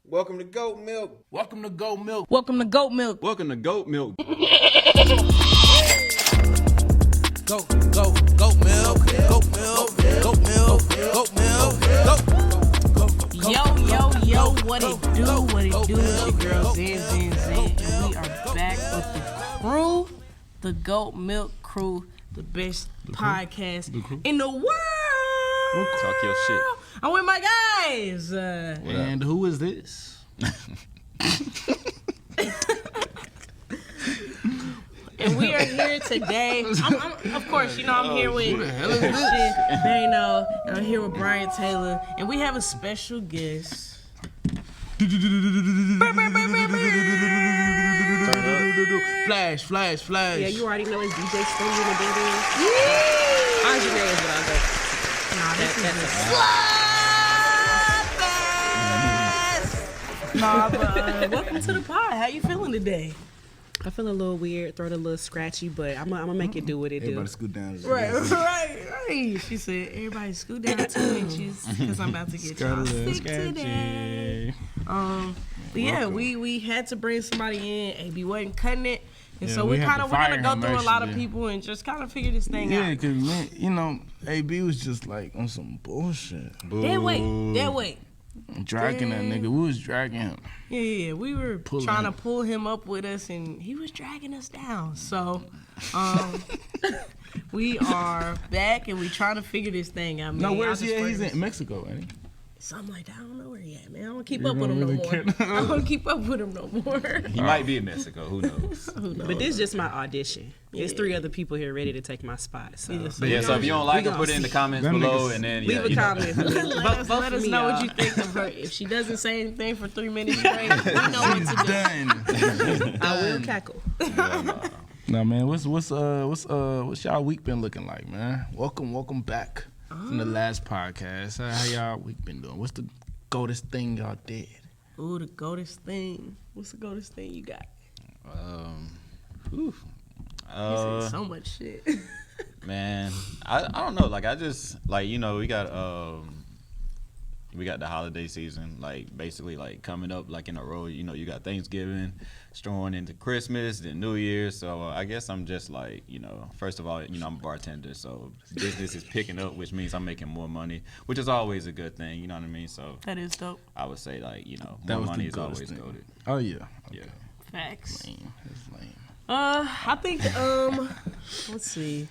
Welcome to GoatMiLK. Welcome to GoatMiLK. Welcome to GoatMiLK. Welcome to GoatMiLK. GoatMiLK. Yo, what it do? It's your girl Zin. And we are back with the crew, the GoatMiLK crew, the best podcast in the world. Talk your shit. I'm with my guys. And who is this? And we are here today. Of course, I'm here with Who the hell is this? Dano. I'm here with Brian Taylor, and we have a special guest. Flash. Yeah, you already know it's DJ Stoney in the building. Andre is what I go. But welcome to the pod. How you feeling today? I feel a little weird, throat a little scratchy, but I'm gonna make it do what it do. Everybody scoot down. Right. She said, everybody scoot down 2 inches because I'm about to get y'all sick today. But yeah, we had to bring somebody in. AB wasn't cutting it. And so we're gonna go through a lot of people and just kind of figure this thing out. Yeah, because, man, AB was just like on some bullshit. Dead weight. Dragging that nigga. We was dragging him. Yeah, we were trying to pull him up with us, and he was dragging us down. So, we are back, and we trying to figure this thing out. No, where is he at? He's in Mexico, ain't he? Something like that. I don't know where he at, man. I don't keep up with him no more. I don't keep up with him no more. He might be in Mexico. Who knows? But this is just my audition. There's 3 other people here ready to take my spot. So So if you don't like it, put it in the comments below, and then leave a comment. Let us know what you think of her. If she doesn't say anything for 3 minutes straight, we know what to do. Done. I will cackle. Nah, man, what's y'all week been looking like, man? Welcome back from the last podcast. How y'all week been doing? What's the goatest thing y'all did? Ooh, the goatest thing. What's the goatest thing you got? You said so much shit. Man, I don't know. Like I just we got the holiday season, like basically like coming up like in a row. You got Thanksgiving, strolling into Christmas, then New Year's. So I guess I'm just like, first of all, I'm a bartender, so business is picking up, which means I'm making more money, which is always a good thing. You know what I mean? So That is dope. I would say like more money is always goated. Oh yeah. Yeah. Facts. Lame. It's lame. I think let's see.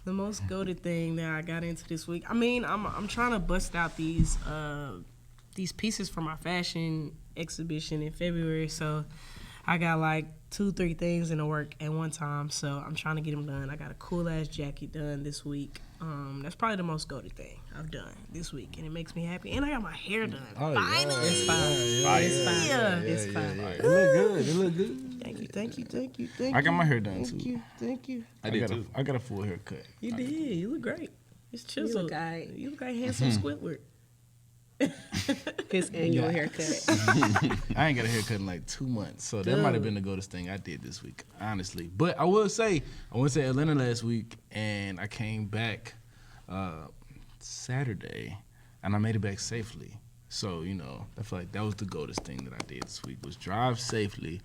The most goated thing that I got into this week. I mean, I'm trying to bust out these pieces for my fashion exhibition in February. So I got like 2-3 things in the work at one time. So I'm trying to get them done. I got a cool ass jacket done this week. That's probably the most goated thing I've done this week, and it makes me happy. And I got my hair done. Oh, Finally, It's fine. It's fine. It look good. Thank you. I got my hair done too. Thank you. I did too. I got a full haircut. You did. You look great. It's chiseled. You look like handsome Squidward. His annual haircut. I ain't got a haircut in like 2 months, so that might have been the goatest thing I did this week, honestly. But I will say, I went to Atlanta last week, and I came back Saturday, and I made it back safely. So, I feel like that was the goatest thing that I did this week, was drive safely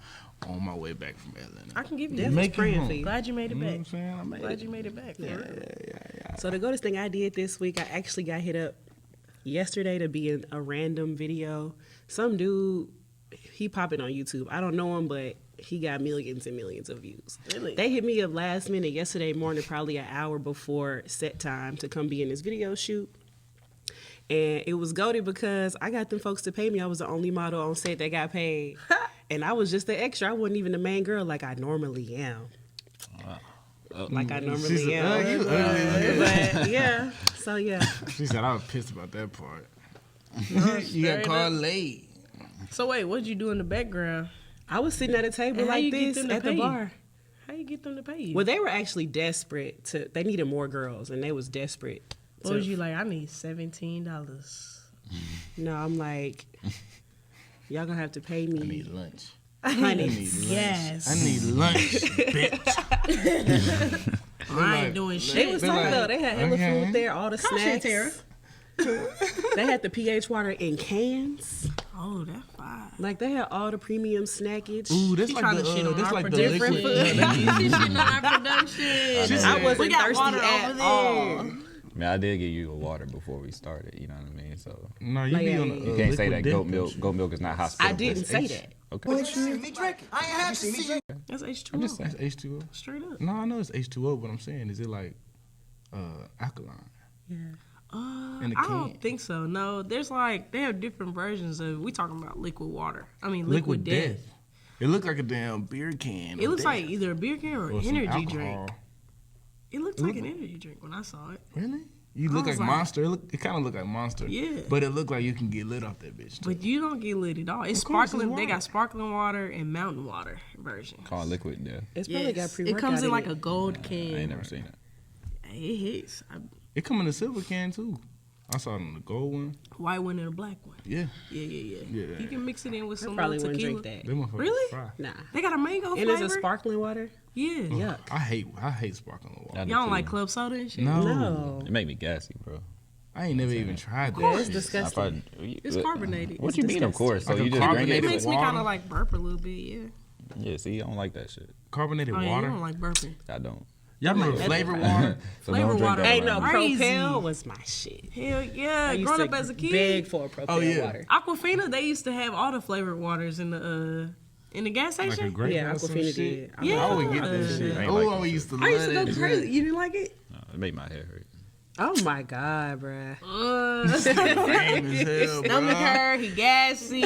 on my way back from Atlanta. I can give you Definitely praying for you. Glad you made it You know back. what I'm saying? Glad you made it back. Yeah. So the goatest thing I did this week, I actually got hit up yesterday to be in a random video. Some dude, he popping on YouTube. I don't know him, but he got millions and millions of views. Really? They hit me up last minute yesterday morning, probably an hour before set time, to come be in this video shoot. And it was goated because I got them folks to pay me. I was the only model on set that got paid. And I was just the extra. I wasn't even the main girl like I normally am. Like I normally am. But yeah, so yeah. She said I was pissed about that part. No, You got called late. So wait, what'd you do in the background? I was sitting at a table And how like you get this them to at the pay you? bar. How you get them to pay you? Well, they were actually desperate they needed more girls, and they was desperate. What was you like? I need $17. No, I'm like, y'all gonna have to pay me. I need lunch. Honey, Yes. I need lunch, bitch. I ain't doing They shit. was tight though. They had hella okay. food there, all the snacks. Tara. They had the pH water in cans. Oh, that's fine. Like they had all the premium snackage. Ooh, that's She like tryna the shit on that's our like the production. liquid. She shitting on our production. I wasn't We got thirsty water at over all. there. Man, I did give you a water before we started. You know what I mean? So No, you be on the you can't say that liquid goat milk. Goat milk is not hospital. I didn't say that. Okay. That's H2O. I'm just saying it's H2O. Straight up. No, I know it's H2O, but I'm saying is it like alkaline? Yeah. In the I can. don't think so. No, there's like they have different versions of. We talking about liquid water. I mean liquid death. It looked like a damn beer can. It looks like either a beer can or an some energy alcohol. drink. It looked like an energy drink when I saw it. Really? You look was like like- Monster. It kind of looked like Monster. Yeah. But it looked like you can get lit off that bitch. Too. But you don't get lit at all. It's Of course, it's sparkling. They water. got sparkling water and mountain water version. Called liquid. Yeah, It's probably got Yes. pre-workout It comes in like it. a gold can. I ain't never seen it. It hits. It come in a silver can too. I saw it in the gold one. White one and a black one. Yeah. Yeah. Yeah. You can mix it in with I some probably little wouldn't tequila. drink that. Them motherfuckers Really? fry. Nah. They got a mango And flavor. it's a sparkling water? Yeah. Yuck. I hate sparkling water. I do Y'all don't too. like club soda and shit? No. No. It make me gassy, bro. I ain't never even tried that. Yeah, it's shit. disgusting. It's carbonated. What It's you mean, of course? So Like a you just drink It carbonated it? makes me water? kind of like burp a little bit, yeah. Yeah, see, I don't like that shit. Carbonated Oh, yeah, you water. don't like burping. I don't. Y'all remember flavored water? So Flavor don't drink water. that Ain't no around me. Crazy. Propel was my shit. Hell yeah. I used Growing to up as a kid. beg for a Propel Oh, yeah. water. Aquafina, they used to have all the flavored waters in the gas Like a station. grape Yeah, or some Aquafina shit? did. Yeah. I would get that shit. I ain't Oh, like I that used to I love used to go that crazy. shit. You didn't like it? No, it made my hair hurt. Oh my God, bruh. Lame as hell, Stomach bro. hurt, he gassy,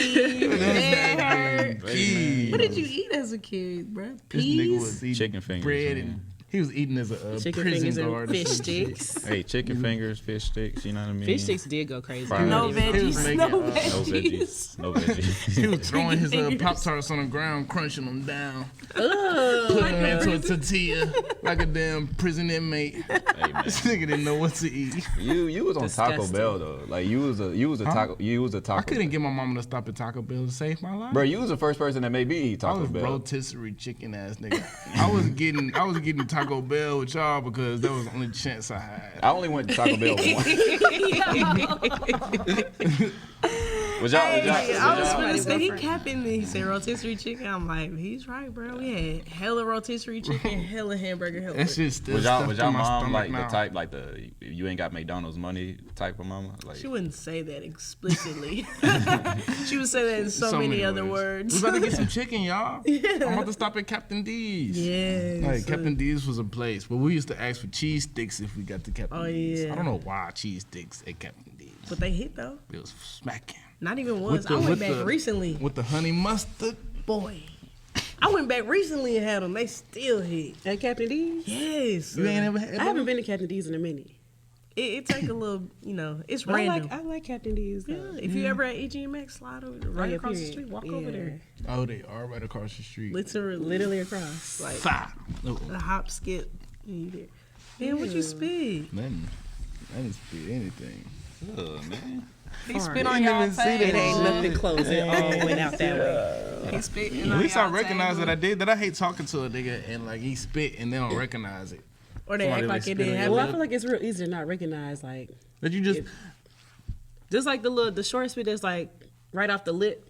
head hurt. Key. What did you eat as a kid, bro? This nigga Peas? was eating Chicken fingers, bread man. and he was eating as a Chicken prison fingers guard. and or fish some shit. sticks. Hey, chicken fingers, fish sticks. You know what I mean? Fish sticks did go crazy. Fried. No He was veggies. making, No No veggies. veggies. No veggies. He was throwing his fingers. Pop Tarts on the ground, crunching them down, putting them into a tortilla like a damn prison inmate. Hey man, This nigga didn't know what to eat. you was on Taco Disgusting. Bell though. Like you was a taco. I couldn't get my mama to stop at Taco Bell to save my life. Bro, you was the first person that made me eat I Taco was Bell. rotisserie chicken ass nigga. I was getting Taco Bell with y'all because that was the only chance I had. I only went to Taco Bell once. Was y'all? I was finna say he capping me. He said rotisserie chicken. I'm like, he's right, bro. We had hella rotisserie chicken, hella hamburger, hella. That shit still Was y'all stuck was in y'all my mom stomach like now. the type like the you ain't got McDonald's money type of mama? Like She wouldn't say that explicitly. She would say that in so many other words. We about to get some chicken, y'all. I'm about to stop at Captain D's. Yes. Like Captain D's was a place, but we used to ask for cheese sticks if we got to Captain Oh, D's. yeah. I don't know why cheese sticks at Captain D's. But they hit though. It was smacking. Not even once. I went back recently. with the honey mustard. Boy. I went back recently and had them. They still hit. At Captain D's? Yes. You ain't ever had I haven't been to Captain D's in a minute. It take a little, it's But random. I like Captain D's though. Yeah, if you ever at EGMX, slide over right yeah, across the period. street, walk Yeah. over there. Oh, they are right across the street. Literally across. Like Fire. Oh, a hop, skip, and you there. Man, what you speak? nothing. I didn't spit anything. ugh, man. He Fart. spit on Didn't y'all even see face. It ain't nothing close. It all went out that way. He spit At least I recognize that I did that. I hate talking to a nigga and like he spit and they don't recognize it. Or they Somebody act like like it spit didn't on your happen. Well, I feel like it's real easy to not recognize, like That you just like the short spit that's like right off the lip.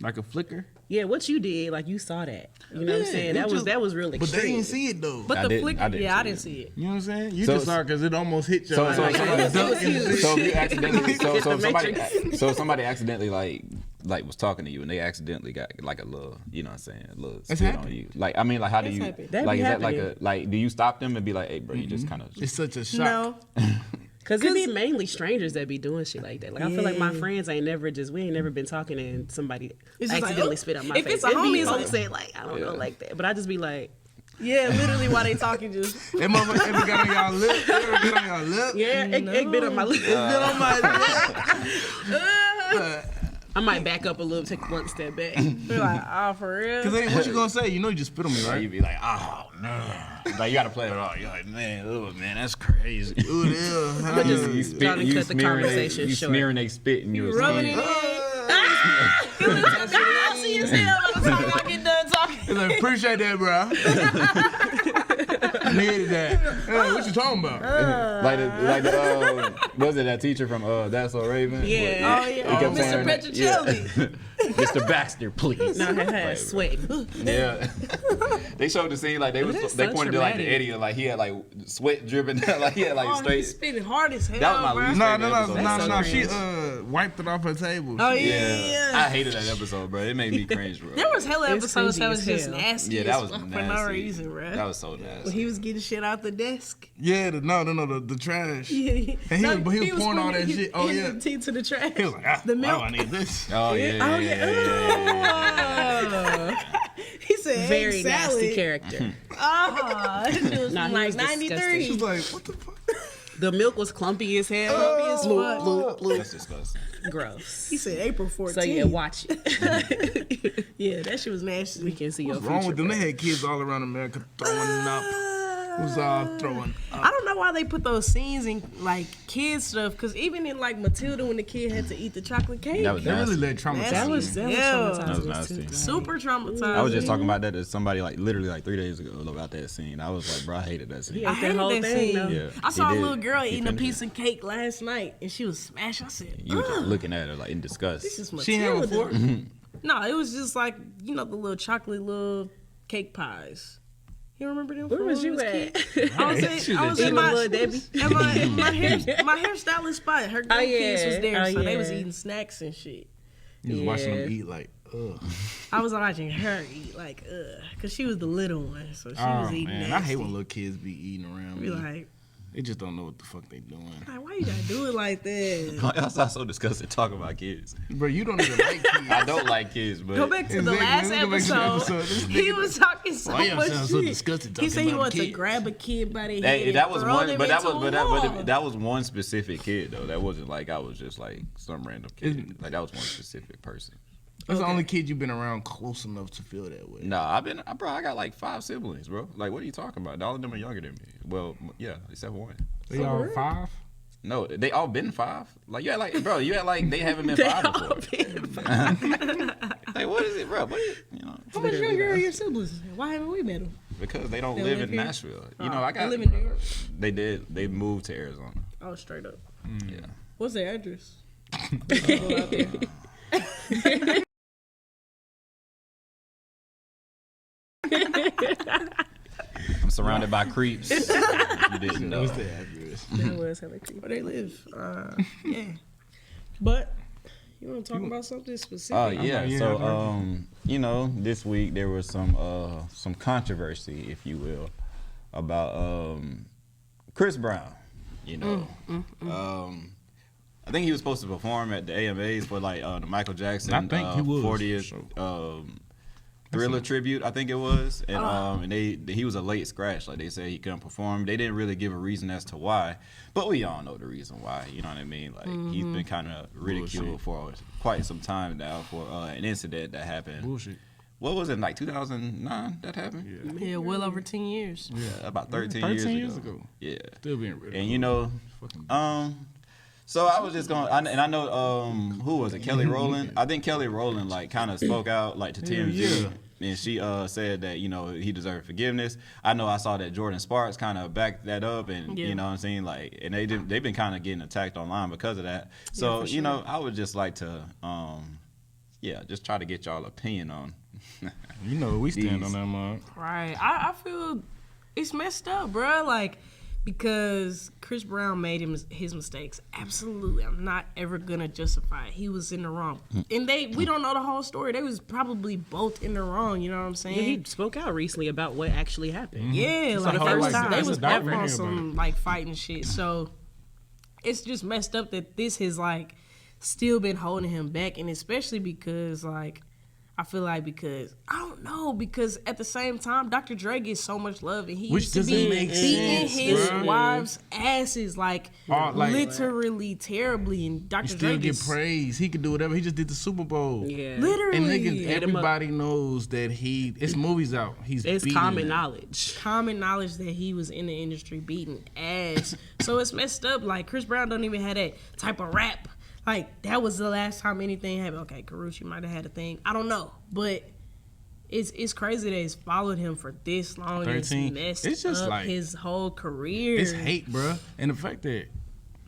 like a flicker. Yeah, what you did, like you saw that. You know what I'm Yeah, saying? it That was real But extreme. they didn't see it though. But I the didn't- flick, I didn't yeah, I see didn't it. see it. You know what I'm saying? You So- just saw because it almost hit So y'all. so like, so if you accidentally Get the so somebody accidentally like was talking to you and they accidentally got like a little, you know what I'm saying, a little spit on happened. you. Like I mean like how do That's you happened. That like be is that like happening. a like do you stop them and be like, hey bro, you just kind of it's such a shock. No. Cause it be mainly strangers that be doing shit like that. Like I feel like my friends ain't never we ain't never been talking and somebody It's just like, accidentally oh, spit on my if face. it's a It be homie, it's folks like- saying like I don't know like that, but I just be like, Yeah, literally while they talking, just That motherfucker ever got on y'all lip? Ever get on y'all lip? yeah, it bit on my lip. Get on my lip. I might back up a little, take one step back. be like, oh, for real? Cause what you gonna say? You know you just spit on me, right? right? You be like, oh no, like you gotta play it off. You're like, man, oh man, that's crazy. Ooh, yeah. But just trying to cut the conversation you short. smearing they spit and you rubbing it in. It was nasty as hell by the time I get done talking. He's like, appreciate that, bro. Needed that. Hey, what you talking about? Was it that teacher from That's So Raven? Yeah. Oh, yeah. He kept Mr. saying that. Petrocelli. Mr. Baxter, please. No, her ass sweat. Yeah. They showed the scene like they that's they so pointed to like the traumatic. Eddie like he had like sweat dripping like he had like Oh, straight. he's spinning hard as hell, That was my bro. least No, favorite episode. no. so She cringe. wiped it off her table. Oh, Yeah. yeah. I hated that episode, bro. It made me cringe, bro. There was hella It's episodes that cringy was as just hell. nasty. Yeah, that as was fuck nasty. for no reason, bro. That was so nasty. When he was getting shit out the desk. Yeah, the trash. Yeah. And he was pouring all that shit. Oh, yeah. The tea to the trash. He was like, the oh, milk. I need this. Oh yeah. He said Very egg nasty salad. character. Oh, that shit was Nah, from he like was disgusting. 93. She's like, what the fuck? The milk was clumpy as hell. Clumpy as fuck. Bloop, bloop, That's disgusting. bloop. Gross. He said April 14th. So yeah, watch it. Yeah, that shit was nasty. We can see your What's wrong future. with them? They bro. had kids all around America throwing up. It was all throwing up. I don't know why they put those scenes in like kid stuff, because even in like Matilda when the kid had to eat the chocolate cake, That was They really nasty. let traumatized That was- me. That was Yeah. traumatizing That was us nasty. too, like- super traumatized. I was just talking about that to somebody like literally like 3 days ago about that scene. I was like, bro, I hated that scene. Yeah. I That hated whole that thing, scene. though. Yeah, I saw a he did. little girl He eating a finished piece it. of cake last night, and she was smashed. I said, You were just "Ugh, looking at her like in disgust. this is She ain't have a Matilda." fork? No, it was just like, you know, the little chocolate little cake pies. You remember them? Where from was when you we at? kids? I was She in, I was was at in Eating my, Little Debbie? and my hairstylist spot. Her grandkids was there, so they was eating snacks and shit. You was watching them Yeah. eat like, ugh. I was watching her eat like, because she was the little one, so she was Oh, eating man. nasty. I hate when little kids be eating around Be me. like, They just don't know what the fuck they doing. why you gotta do it like that? I was so disgusted talking about kids. Bro, you don't even like kids. I don't like kids, but Go back to the Exactly. last Let's go back to the episode. episode. He was talking so Why y'all much sound so shit. disgusted He talking said he about wanted to kids? grab a kid by the head that was and throw one. them But that into was a but wall. that was one specific kid though. That wasn't like I was just like some random kid. Like that was one specific person. That's the only kid you've been around close enough to feel that way. Nah, I got like 5 siblings, bro. Like, what are you talking about? All of them are younger than me. Well, yeah, except one. They all 5? No, they all been 5. Like, you had like, bro, you had like they haven't been 5 before. Like, what is it, bro? What is, you know? How much younger are your siblings? Why haven't we met them? Because they don't They live live in here? Nashville. Oh, You know, I they got. live in New York? They did. They moved to Arizona. Oh, straight up. Yeah. What's their address? I'm surrounded by creeps. You didn't know. What's the address? That was hella creepy. Where they live? Yeah. But you want to talk about something specific? Oh yeah. yeah, So I you know, this week there was some controversy, if you will, about Chris Brown. You know, I think he was supposed to perform at the AMAs for like the Michael Jackson I think he was, 40th Thriller tribute. I think it was, and he was a late scratch. Like they said, he couldn't perform. They didn't really give a reason as to why, but we all know the reason why. You know what I mean? Like he's been kind of ridiculed for quite some time now for an incident that happened. Bullshit. What was it, like 2009 that happened? Yeah, well over 10 years. Yeah, about 13 years ago. Yeah. Still being ridiculous. And you know, so I was just going, and I know who was it, Kelly Rowland? I think Kelly Rowland like kind of spoke out like to TMZ, yeah. and she said that you know he deserved forgiveness. I know I saw that Jordan Sparks kind of backed that up, and Yeah. you know what I'm saying, like, and they've been kind of getting attacked online because of that. So for you know, I would just like to just try to get y'all opinion on. You know, we stand These- on that, man. Right. I feel it's messed up, bro. Like, because Chris Brown made his mistakes. Absolutely. I'm not ever going to justify it. He was in the wrong. And we don't know the whole story. They was probably both in the wrong, you know what I'm saying? Yeah, he spoke out recently about what actually happened. Yeah, like a the whole, first like, time they it's a was back documentary on about some like fighting shit. So it's just messed up that this has like still been holding him back, and especially because like I feel like because at the same time Dr. Dre gets so much love, and he Which used to doesn't be make beating sense, his bruh. wives' asses like Like- literally terribly, and Dr. He Dre still get gets praise. He could do whatever. He just did the Super Bowl. Yeah. literally And niggas, Hit him up. everybody knows that it's movies out. He's It's beating common them. knowledge. common knowledge that he was in the industry beating ass. So it's messed up. Like Chris Brown don't even have that type of rap. Like that was the last time anything happened. Okay, Karuchi might have had a thing. I don't know, but It's crazy that it's followed him for this long. 13. And it's It's just up like- his whole career. It's hate, bro. And the fact that,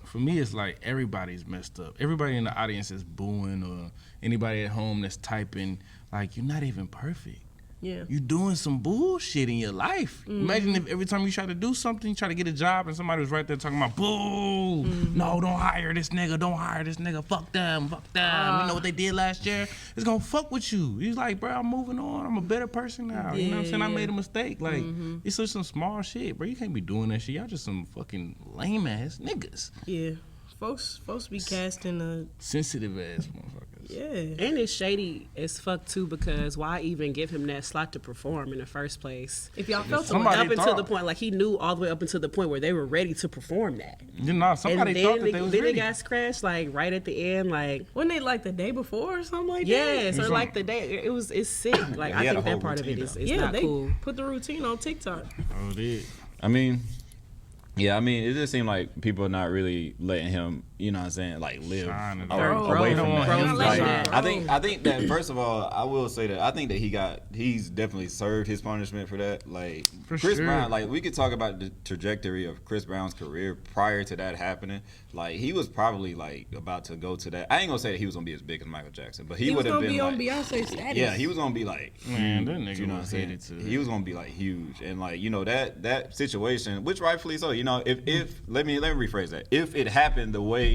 for me, it's like everybody's messed up. Everybody in the audience is booing, or anybody at home that's typing, like, you're not even perfect. Yeah. You doing some bullshit in your life. Imagine if every time you try to do something, you try to get a job, and somebody was right there talking about, boo, no, don't hire this nigga, fuck them. You know what they did last year? It's gonna fuck with you. He's like, bro, I'm moving on. I'm a better person now. You know what I'm saying? I made a mistake. Like, it's just some small shit, bro. You can't be doing that shit. Y'all just some fucking lame ass niggas. Yeah. Folks be casting a Sensitive ass motherfuckers. yeah. And it's shady as fuck too, because why even give him that slot to perform in the first place? If y'all felt Somebody Up until thought- the point, like he knew all the way up until the point where they were ready to perform that. You know, somebody and thought then that they was then ready. it got scratched like right at the end, like wasn't it like the day before or something like that? yes, or like the day it's sick. Like he I had a think that whole part of it routine, is though. is Yeah, not they cool. put the routine on TikTok. Oh, did. I mean, yeah, I mean, it just seemed like people are not really letting him, you know what I'm saying, like live Shine and away Bro, away don't from want that. him to Like, shine. I think that first of all, I will say that I think that he's definitely served his punishment for that. Like For Chris sure. Brown, like we could talk about the trajectory of Chris Brown's career prior to that happening. Like he was probably like about to go to that. I ain't gonna say that he was gonna be as big as Michael Jackson, but he He was would have gonna been be like, on Beyonce status. yeah, he was gonna be like, Man, that huge, nigga you know what I'm was saying? headed to He was gonna be like huge, and like you know that situation, which rightfully so. You know, if let me rephrase that. If it happened the way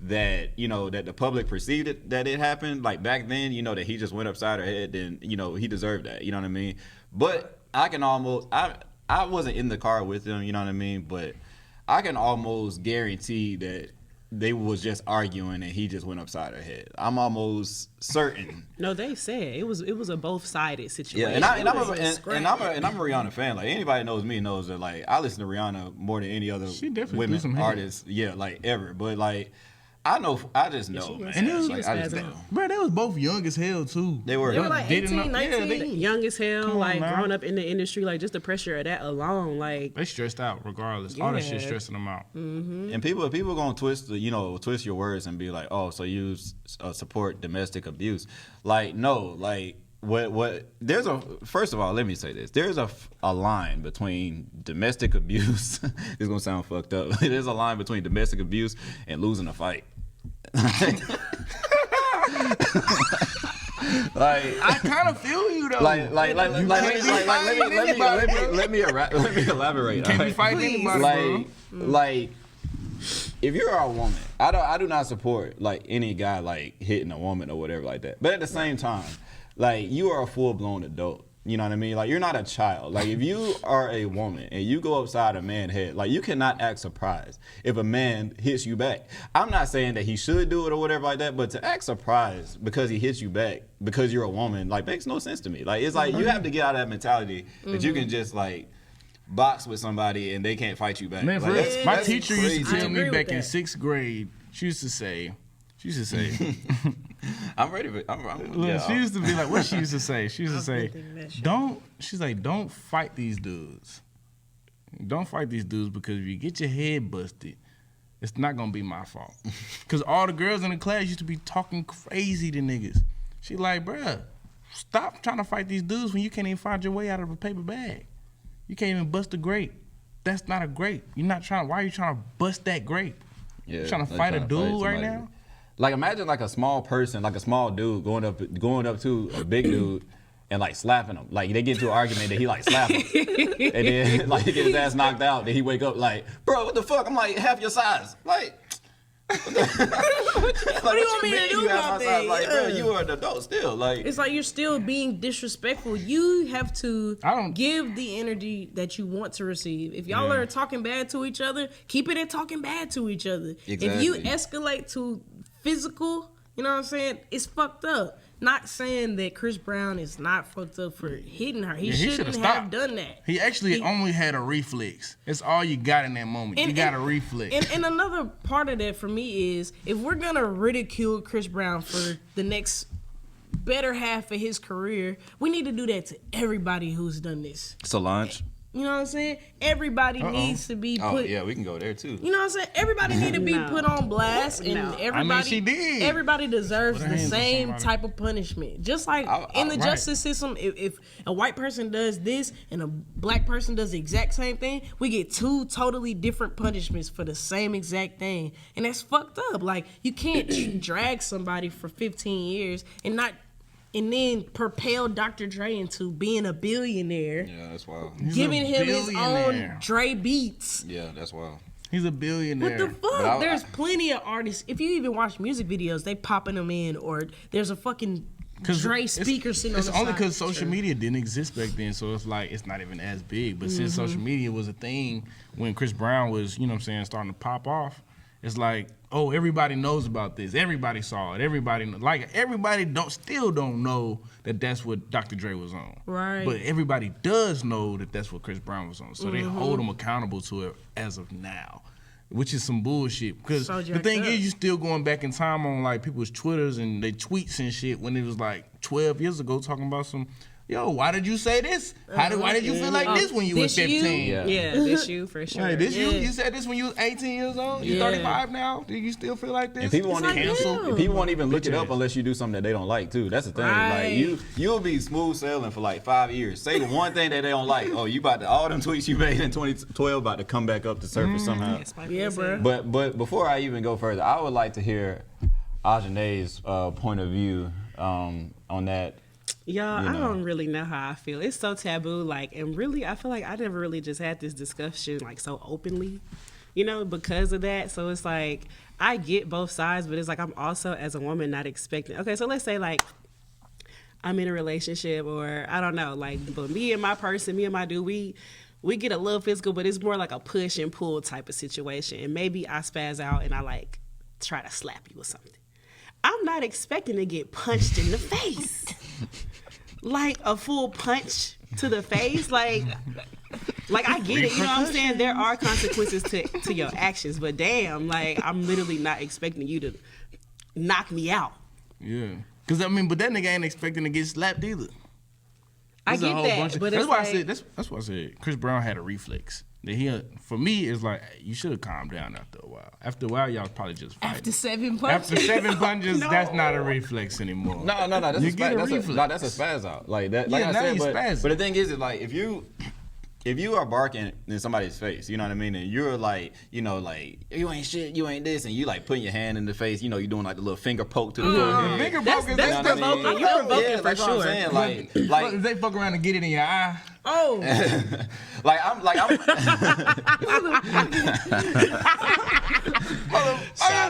that you know that the public perceived it that it happened, like back then, you know that he just went upside her head, then you know he deserved that. You know what I mean? But I can almost I wasn't in the car with him. You know what I mean? But I can almost guarantee that they was just arguing and he just went upside her head. I'm almost certain. No, they said it was a both sided situation. Yeah, and I'm a scrap. Rihanna fan. Like anybody knows me knows that like I listen to Rihanna more than any other She definitely women threw some hate. artists. Yeah, like ever. But like I just know, man. And it was- Like, I just she was know. Bro, they was both young as hell too. They were. They were like Didn't 18, know- yeah, 19. they- young as hell, Come on, like man. growing up in the industry, like just the pressure of that alone, like They stressed out regardless. All that shit Yeah. stressing them out. And people gonna twist your words and be like, oh, so you support domestic abuse? Like no, like what? There's first of all, let me say this. There's a line between domestic abuse. It's gonna sound fucked up. There's a line between domestic abuse and losing a fight. Like I kind of feel you though. let me elaborate. Can't be alright? fighting anybody, Like if you're a woman, I do not support like any guy like hitting a woman or whatever like that. But at the same time, like you are a full blown adult. You know what I mean? Like you're not a child. Like if you are a woman and you go upside a man's head, like you cannot act surprised if a man hits you back. I'm not saying that he should do it or whatever like that, but to act surprised because he hits you back because you're a woman, like makes no sense to me. Like it's like you have to get out of that mentality that you can just like box with somebody and they can't fight you back. Man, Like, for real. that's- My that's teacher used to crazy. tell I me agree back with in that. 6th grade. She used to say, I'm ready for look, yeah. she used to be like, what she used to say? She used to say, thinking that shit. don't fight these dudes. Don't fight these dudes because if you get your head busted, it's not gonna be my fault. Cause all the girls in the class used to be talking crazy to niggas. She like, bruh, stop trying to fight these dudes when you can't even find your way out of a paper bag. You can't even bust a grape. That's not a grape. You're not trying. Why are you trying to bust that grape? Yeah, You trying to they're fight a trying to dude fight right somebody. now? Like imagine like a small person, like a small dude going up to a big dude and like slapping him. Like they get into an argument that he like slap him. And then like he get his ass knocked out, then he wake up like, bro, what the fuck? I'm like half your size. Like what do you want me to do about that? Like, bro, Yeah. you are an adult still. Like It's like you're still being disrespectful. You have to I don't- give the energy that you want to receive. If y'all are talking bad to each other, keep it at talking bad to each other. If you Exactly. escalate to physical, you know what I'm saying? It's fucked up. Not saying that Chris Brown is not fucked up for hitting her. He Yeah, he shouldn't shoulda have stopped. done that. He actually only had a reflex. That's all you got in that moment. You got a reflex. And another part of that for me is if we're gonna ridicule Chris Brown for the next better half of his career, we need to do that to everybody who's done this. Solange. You know what I'm saying? Everybody needs to be put. Oh yeah, we can go there too. You know what I'm saying? Everybody need to be No. put on blast, and No. everybody. she did. Everybody deserves Put her the hands on same somebody. type of punishment. Just like in the right. justice system, if a white person does this and a black person does the exact same thing, we get two totally different punishments for the same exact thing, and that's fucked up. Like you can't drag somebody for 15 years and then propel Dr. Dre into being a billionaire, Yeah, that's wild. giving him his billionaire. own Dre beats. Yeah, that's wild. He's a billionaire. What the fuck? But There's plenty of artists. If you even watch music videos, they popping them in, or there's a fucking Dre speaker sitting on the It's only side. because social media didn't exist back then, so it's like it's not even as big. But since social media was a thing when Chris Brown was, you know what I'm saying, starting to pop off, it's like, oh, everybody knows about this. Everybody saw it. Everybody still don't know that that's what Dr. Dre was on. Right. But everybody does know that that's what Chris Brown was on. So they hold him accountable to it as of now, which is some bullshit. Because So the thing jacked up. is, you still going back in time on like people's Twitters and they tweets and shit when it was like 12 years ago talking about some, yo, why did you say this? Why did you feel like this when you was This you? 15? Yeah. Yeah, this you for sure. Hey, this Yeah. you said this when you was 18 years old? You Yeah. 35 now? Do you still feel like this? And people won't like, even yeah. and people won't even look it Bitch up ass. unless you do something that they don't like too. That's the thing. Right. Like you'll be smooth sailing for like 5 years. Say the one thing that they don't like. Oh, you about to all them tweets you made in 2012 about to come back up to surface somehow. Yeah, bro. But before I even go further, I would like to hear Ajane's point of view on that. Y'all, You I know. don't really know how I feel. It's so taboo. Like, and really, I feel like I never really just had this discussion like so openly, because of that. So it's like I get both sides, but it's like I'm also as a woman not expecting. Okay, so let's say like I'm in a relationship, or I don't know, like, but me and my person, me and my dude, we get a little physical, but it's more like a push and pull type of situation. And maybe I spaz out and I like try to slap you or something. I'm not expecting to get punched in the face. Like a full punch to the face. Like I get it, you know what I'm saying? There are consequences to your actions, but damn, like I'm literally not expecting you to knock me out. Yeah. Because, but that nigga ain't expecting to get slapped either. I There's a get whole that, bunch of- but that's it's why like, I said that's why I said Chris Brown had a reflex. That for me, it's like you should have calmed down after a while. After a while, y'all probably just fighting. After 7 punches. After 7 punches, that's not a reflex anymore. No, that's You a get a reflex. reflex. That's a spaz out. Like that. Like Yeah, I now said, you but spazzing. the thing is like if you are barking in somebody's face, you know what I mean, and you're like, like you ain't shit, you ain't this, and you like putting your hand in the face, you're doing like the little finger poke to the forehead. Finger That's poke is that's You know what I mean? provoking. You're provoking Yeah, for that's what I'm sure. saying. Like, Like, if they fuck around and get it in your eye. Oh, I'm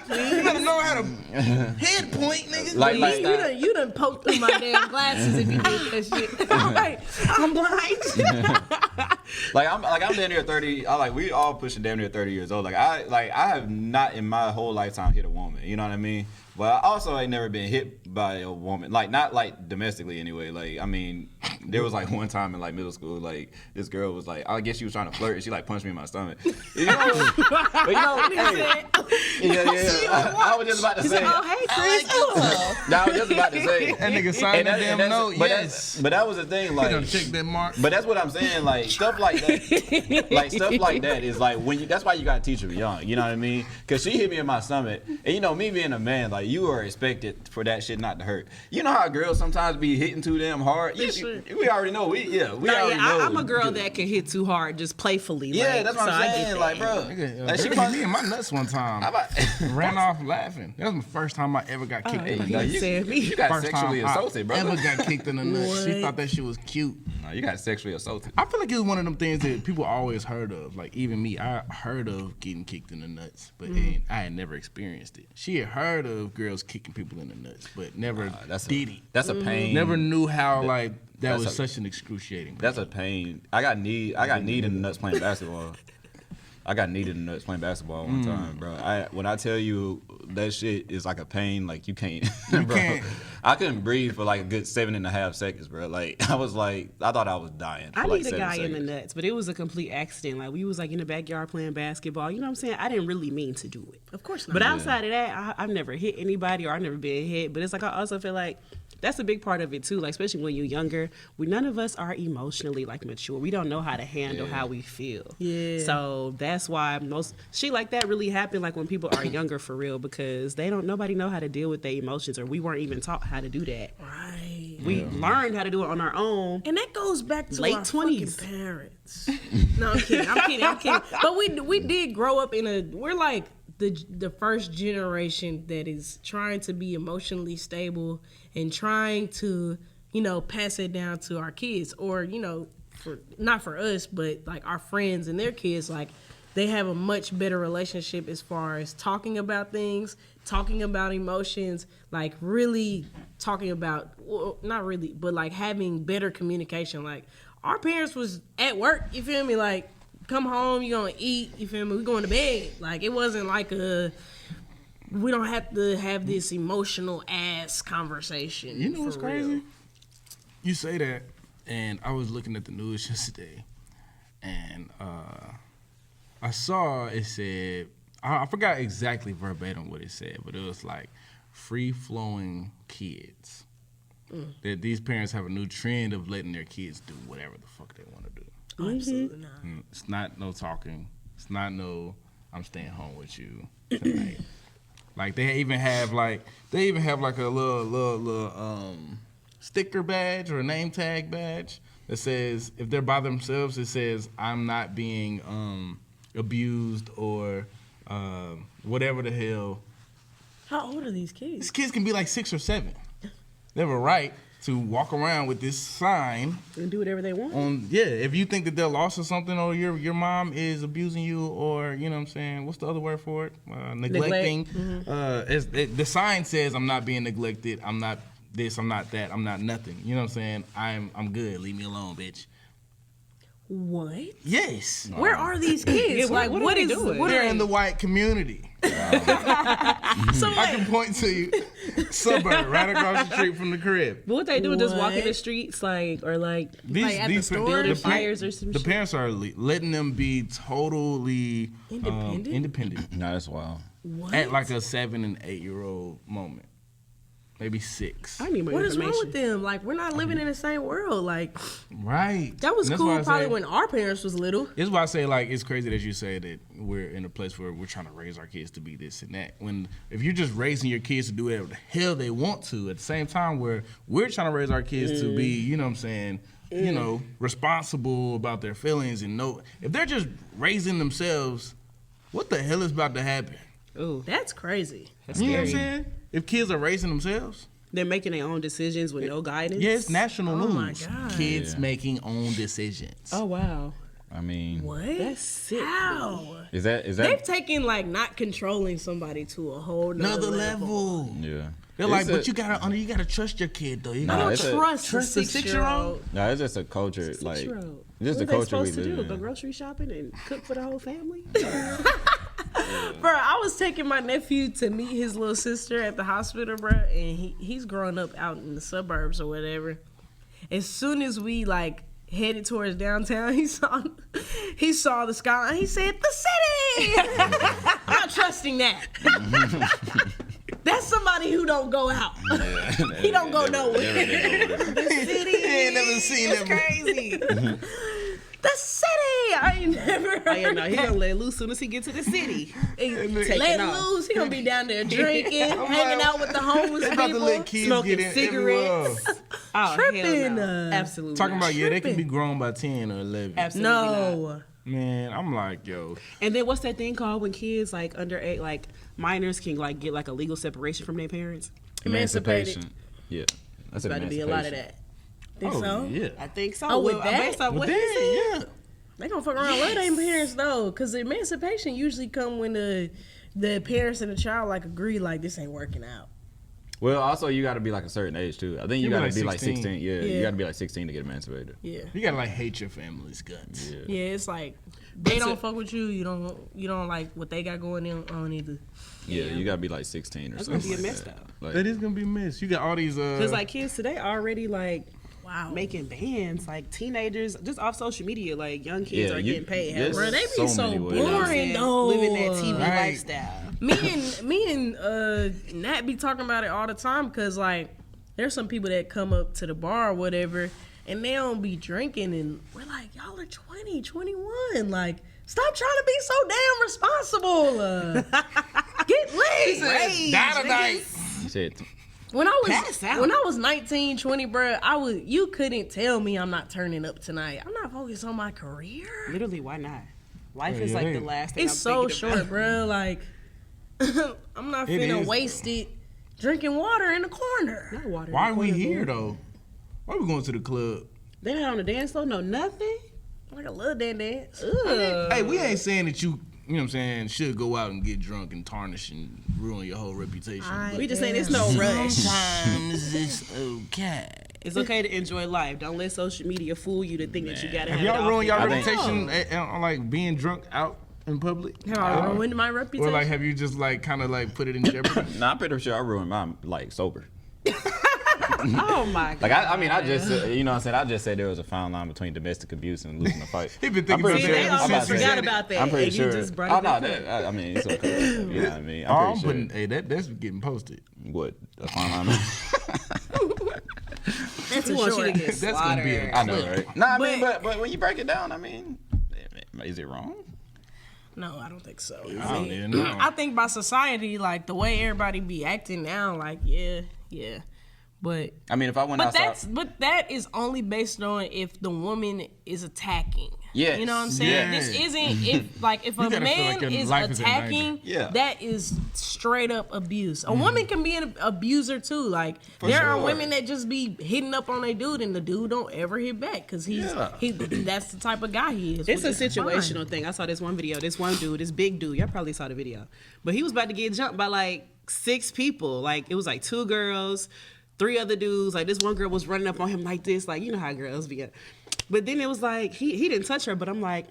You gotta know how to head point, nigga. like, you done poked through my damn glasses if you did that shit. I'm blind. I'm damn near 30. We all pushing damn near 30 years old. I have not in my whole lifetime hit a woman. You know what I mean? But I also ain't never been hit by a woman. Like not like domestically anyway. Like I mean, there was like one time in like middle school, like this girl was like, I guess she was trying to flirt, and she like punched me in my stomach. But hey, I was just about to say. Oh, hey, Chris. I was just about to say. That nigga signed the damn note. Yes. But that was the thing. You Like, done check that mark. but that's what I'm saying. Like stuff like that, stuff like that is like when you. That's why you gotta teach her young. You know what I mean? Because she hit me in my stomach, and me being a man, like you are expected for that shit not to hurt. You know how girls sometimes be hitting too damn hard. We already know. We already know. I'm a girl that can hit too hard just playfully. Yeah, like, that's what so I'm I get saying. that. Like, bro, Nigga, like, she she punched me in my nuts one time. How about- Ran off laughing. That was the first time I ever got kicked in the he nuts. said me. You got First sexually time assaulted, I bro. ever got kicked in the nuts. She What? thought that shit was cute. No, you got sexually assaulted. I feel like it was one of them things that people always heard of. Like even me, I heard of getting kicked in the nuts, but I had never experienced it. She had heard of girls kicking people in the nuts, but never did it. That's a pain. Never knew how like that That's was a- such an excruciating. That's a pain. I got knee in the nuts playing basketball. I got kneed in the nuts playing basketball one time, bro. When I tell you that shit is like a pain, like you can't, bro. can't. I couldn't breathe for like a good 7.5 seconds, bro. Like I thought I was dying. For I like need a 7 guy in seconds. the nuts, but it was a complete accident. Like we was like in the backyard playing basketball. You know what I'm saying? I didn't really mean to do it. Of course not. But outside of that, I've never hit anybody or I've never been hit. But it's like I also feel like that's a big part of it too. Like especially when you're younger, none of us are emotionally like mature. We don't know how to handle how we feel. Yeah. So that's why most shit like that really happen like when people are younger for real, because nobody know how to deal with their emotions, or we weren't even taught how to do that. Right. We learned how to do it on our own. And that goes back to Late our 20s. fucking parents. No, I'm kidding. But we did grow up we're like the first generation that is trying to be emotionally stable and trying to, pass it down to our kids, or, not for us, but like our friends and their kids, like they have a much better relationship as far as talking about things, talking about emotions, like really talking about, well, not really, but like having better communication. Like our parents was at work, you feel me? Like come home, you gonna eat, you feel me? We going to bed. Like it wasn't like we don't have to have this emotional ass conversation. You know what's for crazy? real. You say that, and I was looking at the news yesterday, and I saw it said, I forgot exactly verbatim what it said, but it was like free-flowing kids. That these parents have a new trend of letting their kids do whatever the fuck they want to do. Oh, absolutely not. It's not no talking. It's not no I'm staying home with you tonight. Like they even have like a little sticker badge or a name tag badge that says, if they're by themselves, it says I'm not being abused or whatever the hell. How old are these kids? These kids can be like 6 or 7. They have a right to walk around with this sign And do whatever they want. if you think that they're lost or something, or your mom is abusing you, or you know what I'm saying, what's the other word for it? Neglecting. The sign says I'm not being neglected, I'm not this, I'm not that, I'm not nothing. You know what I'm saying? I'm good. Leave me alone, bitch. What? Yes. Where are these kids? Yeah, what are they doing? What They're are in the white community. so I can point to you, suburb right across the street from the crib. But what they do is just walk in the What? streets, like, or like These, at the store? building fires or some the shit. parents are letting them be totally independent No, that's wild. what? at like a 7 and 8 year old moment, maybe 6. I need more What is information. wrong with them? Like we're not living in the same world. Like Right. that was And that's cool why I probably say- when our parents was little. This is why I say, like, it's crazy that you say that we're in a place where we're trying to raise our kids to be this and that. When if you're just raising your kids to do whatever the hell they want to, at the same time where we're trying to raise our kids to be, you know what I'm saying, you know, responsible about their feelings and know if they're just raising themselves, what the hell is about to happen? Ooh, That's crazy. that's You know what I'm scary. saying? If kids are raising themselves, They're making their own decisions with no guidance. yeah, it's national Oh my news. God. Kids Yeah. making own decisions. Oh wow, I mean, What? that's sick. How? is that They've taken like not controlling somebody to a whole Another nother level. yeah? They're It's like, a- but you gotta trust your kid though. You Nah, I gotta don't it's a- trust trust a a 6-year-old. No, it's just a culture. Like, 6-year-old. just the What are they culture we supposed to live do? in. Go grocery shopping and cook for the whole family? Bro, I was taking my nephew to meet his little sister at the hospital, bro, and he's growing up out in the suburbs or whatever. As soon as we like headed towards downtown, he saw the skyline. He said, "The city." I'm not trusting that. That's somebody who don't go out. He don't go nowhere. The city. He ain't never seen It's that. crazy. The city. I ain't never. Oh yeah, no, heard he that. gonna let loose soon as he get to the city. Let Taking off. loose. He gonna be down there drinking, hanging out with the homeless They about to people. let kids smoking get in cigarettes. everywhere. Oh, Tripping. hell no. Absolutely. Talking not. about they can Tripping. be grown by 10 or 11. Absolutely not. No. Man, I'm like, yo, And then what's that thing called when kids like under 8, like minors can like get like a legal separation from their parents? Emancipated. Yeah, that's There's about to be a lot of that. Think so? yeah. I think so. Oh, with Well, that? based on Well, what he said. damn, yeah. They gonna fuck around love their parents though, cause emancipation usually come when the parents and the child like agree like this ain't working out. Well, also you got to be like a certain age too. I think you You got be to be like like 16. 16. Yeah, Yeah. you got to be like 16 to get emancipated. Yeah. You gotta like hate your family's guts. Yeah. Yeah, it's like they don't fuck with you. You don't like what they got going on either. Yeah, you got to be like 16 or That's gonna something. be a like mess that. though. Like, That is gonna be missed. You got all these Because like kids today already like Wow. making bands, like teenagers just off social media, like young kids Yeah, are you- getting paid. yes. Bro, they be So so many ways. You know what I'm boring saying? though. Living that TV Right. lifestyle. me and Nat be talking about it all the time because like there's some people that come up to the bar or whatever, and they don't be drinking, and we're like, y'all are 20, 21. Like, stop trying to be so damn responsible. Get lit. Dynamite. Shit. When I Pass out. was 19, 20, bro, you couldn't tell me I'm not turning up tonight. I'm not focused on my career. Literally, why not? Life is Yeah, like yeah. the last thing It's I'm so thinking about. short, bro. Like, I'm not It finna is. waste it drinking water in the corner. Not water. Why in the we corner, here boy. though? Why we going to the club? They not on the dance floor? No, nothing. Like a little dance. Ugh. Hey, we ain't saying that you know what I'm saying, should go out and get drunk and tarnish and ruin your whole reputation. but We just saying it's no rush. sometimes it's okay. It's okay to enjoy life. Don't let social media fool you to think that you gotta Have have it y'all all ruined your figured out. reputation on like being drunk out in public? Have I ruined my reputation? Or like have you just like kind of like put it in jeopardy? Nah, I'm pretty sure I ruined mine like sober. Oh my god. Like I just you know what I'm saying. I just said there was a fine line between domestic abuse and losing a fight. He been thinking I'm about pretty that They ever almost since he forgot said it. about that. I'm pretty and sure. You just brought Oh it no, back up. I mean it's okay. You know what I mean. Oh, I'm I'm pretty putting, sure. hey, that's getting posted. What a fine line. That's We a want you short. to get That's gonna be slaughtered. a I know, right? Nah, I mean, But- but when you break it down, I mean, is it wrong? No, I don't think so. I don't even know. I think by society, like the way everybody be acting now, like yeah. But I mean, if I went outside, that is only based on if the woman is attacking. Yes. You know what I'm saying? Yes. This isn't if You a gotta feel man like your is life is in danger. attacking, Yeah. that is straight up abuse. A woman can be an abuser too. Like there are sure. women that just be hitting up on their dude and the dude don't ever hit back because Yeah. that's the type of guy he is. It's a which is fine. situational thing. I saw this one video. This one dude, this big dude. Y'all probably saw the video, but he was about to get jumped by like 6 people. Like it was like 2 girls, 3 other dudes. Like this one girl was running up on him like this. Like you know how girls be. But then it was like he didn't touch her. But I'm like,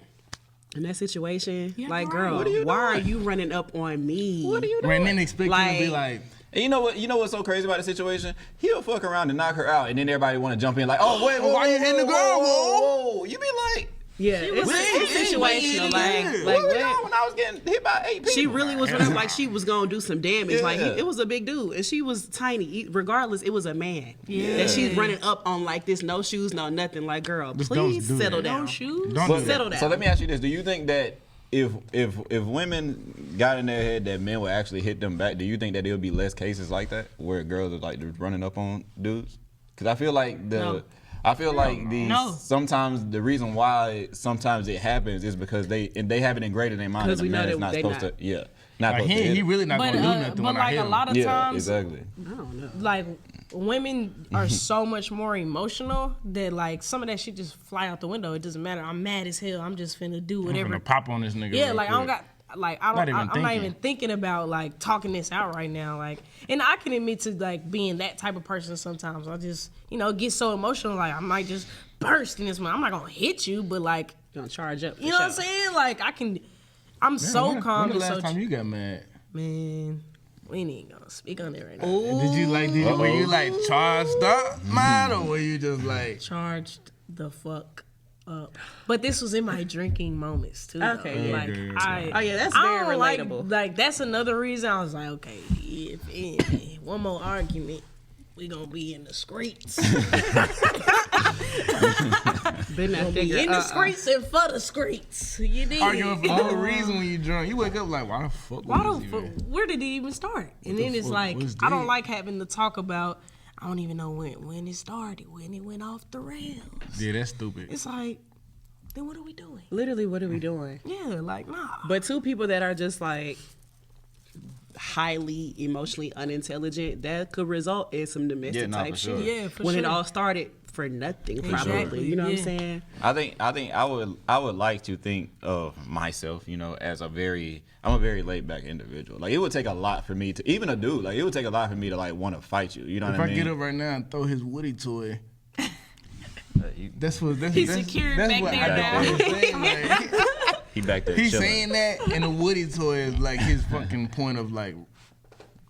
in that situation, Yeah, like right. girl, What are you why are doing? you running up on me? what are you doing? And then expect you to be Like- like, And you know what? You know what's so crazy about the situation? He'll fuck around and knock her out, and then everybody want to jump in like, "Oh wait, Why you hitting the girl, Whoa. You be like, Yeah, it's situational. Like "What was what? y'all when I was getting hit by 8 people?" She really was running up like she was gonna do some damage. Like Yeah. it was a big dude, and she was tiny. Regardless, it was a man. That she's running up on like this, no shoes, no nothing. Like, girl, Just please don't do settle that. down. No shoes. don't But- do Settle that. down. So let me ask you this: do you think that if women got in their head that men would actually hit them back, do you think that there would be less cases like that where girls are like just running up on dudes? Because I feel like No. sometimes the reason why sometimes it happens is because they have it ingrained in their mind that Because the we know man is that not they supposed not. to not Like, supposed to hit he him. really not But, gonna do nothing but when I like hit a him. lot of Yeah, times, exactly. I don't know. like women are so much more emotional that like some of that shit just fly out the window. It doesn't matter. I'm mad as hell. I'm just finna do I'm whatever. gonna pop on this nigga. Yeah, real like I don't quick. got like I don't. Not even I'm not thinking. even thinking about like talking this out right now. Like, and I can admit to like being that type of person sometimes. I just get so emotional. Like I might just burst in this moment. I'm not gonna hit you, but like Gonna charge up. you know what I'm saying? Like I can. I'm so when, calm When the and last so time you got mad? man. We ain't gonna speak on it right now. Did you like? Were you like charged up, man, or were you just like? Charged the fuck up. But this was in my drinking moments too. Okay, though. yeah. Like Okay. Oh, yeah, that's I very don't relatable. Like that's another reason I was like, okay, if one more argument, we gonna be in the streets. Been that Be figure. in the streets and for the streets. You did. Arguing for no reason when you drunk. You wake up like, why the fuck? Why was the this fuck? even? Where did it even start? And the then it's fuck like was I don't that? like having to talk about. I don't even know when it started, when it went off the rails. Yeah, that's stupid. It's like, then what are we doing? Literally, what are we doing? Yeah, like nah. But 2 people that are just like highly emotionally unintelligent, that could result in some domestic Yeah, nah, type for sure. shit. Yeah, for when it sure. all started for nothing, Exactly, probably. You know what I'm yeah. saying? I think I would like to think of myself, as I'm a very laid back individual. Like it would take a lot for me to even a dude, like it would take a lot for me to like want to fight you. You know If what I I mean? get up right now and throw his Woody toy, He, that's what He's secured back what there I now. understand. Like, he back there he's chilling. saying that, and the Woody toy is like his fucking point of like.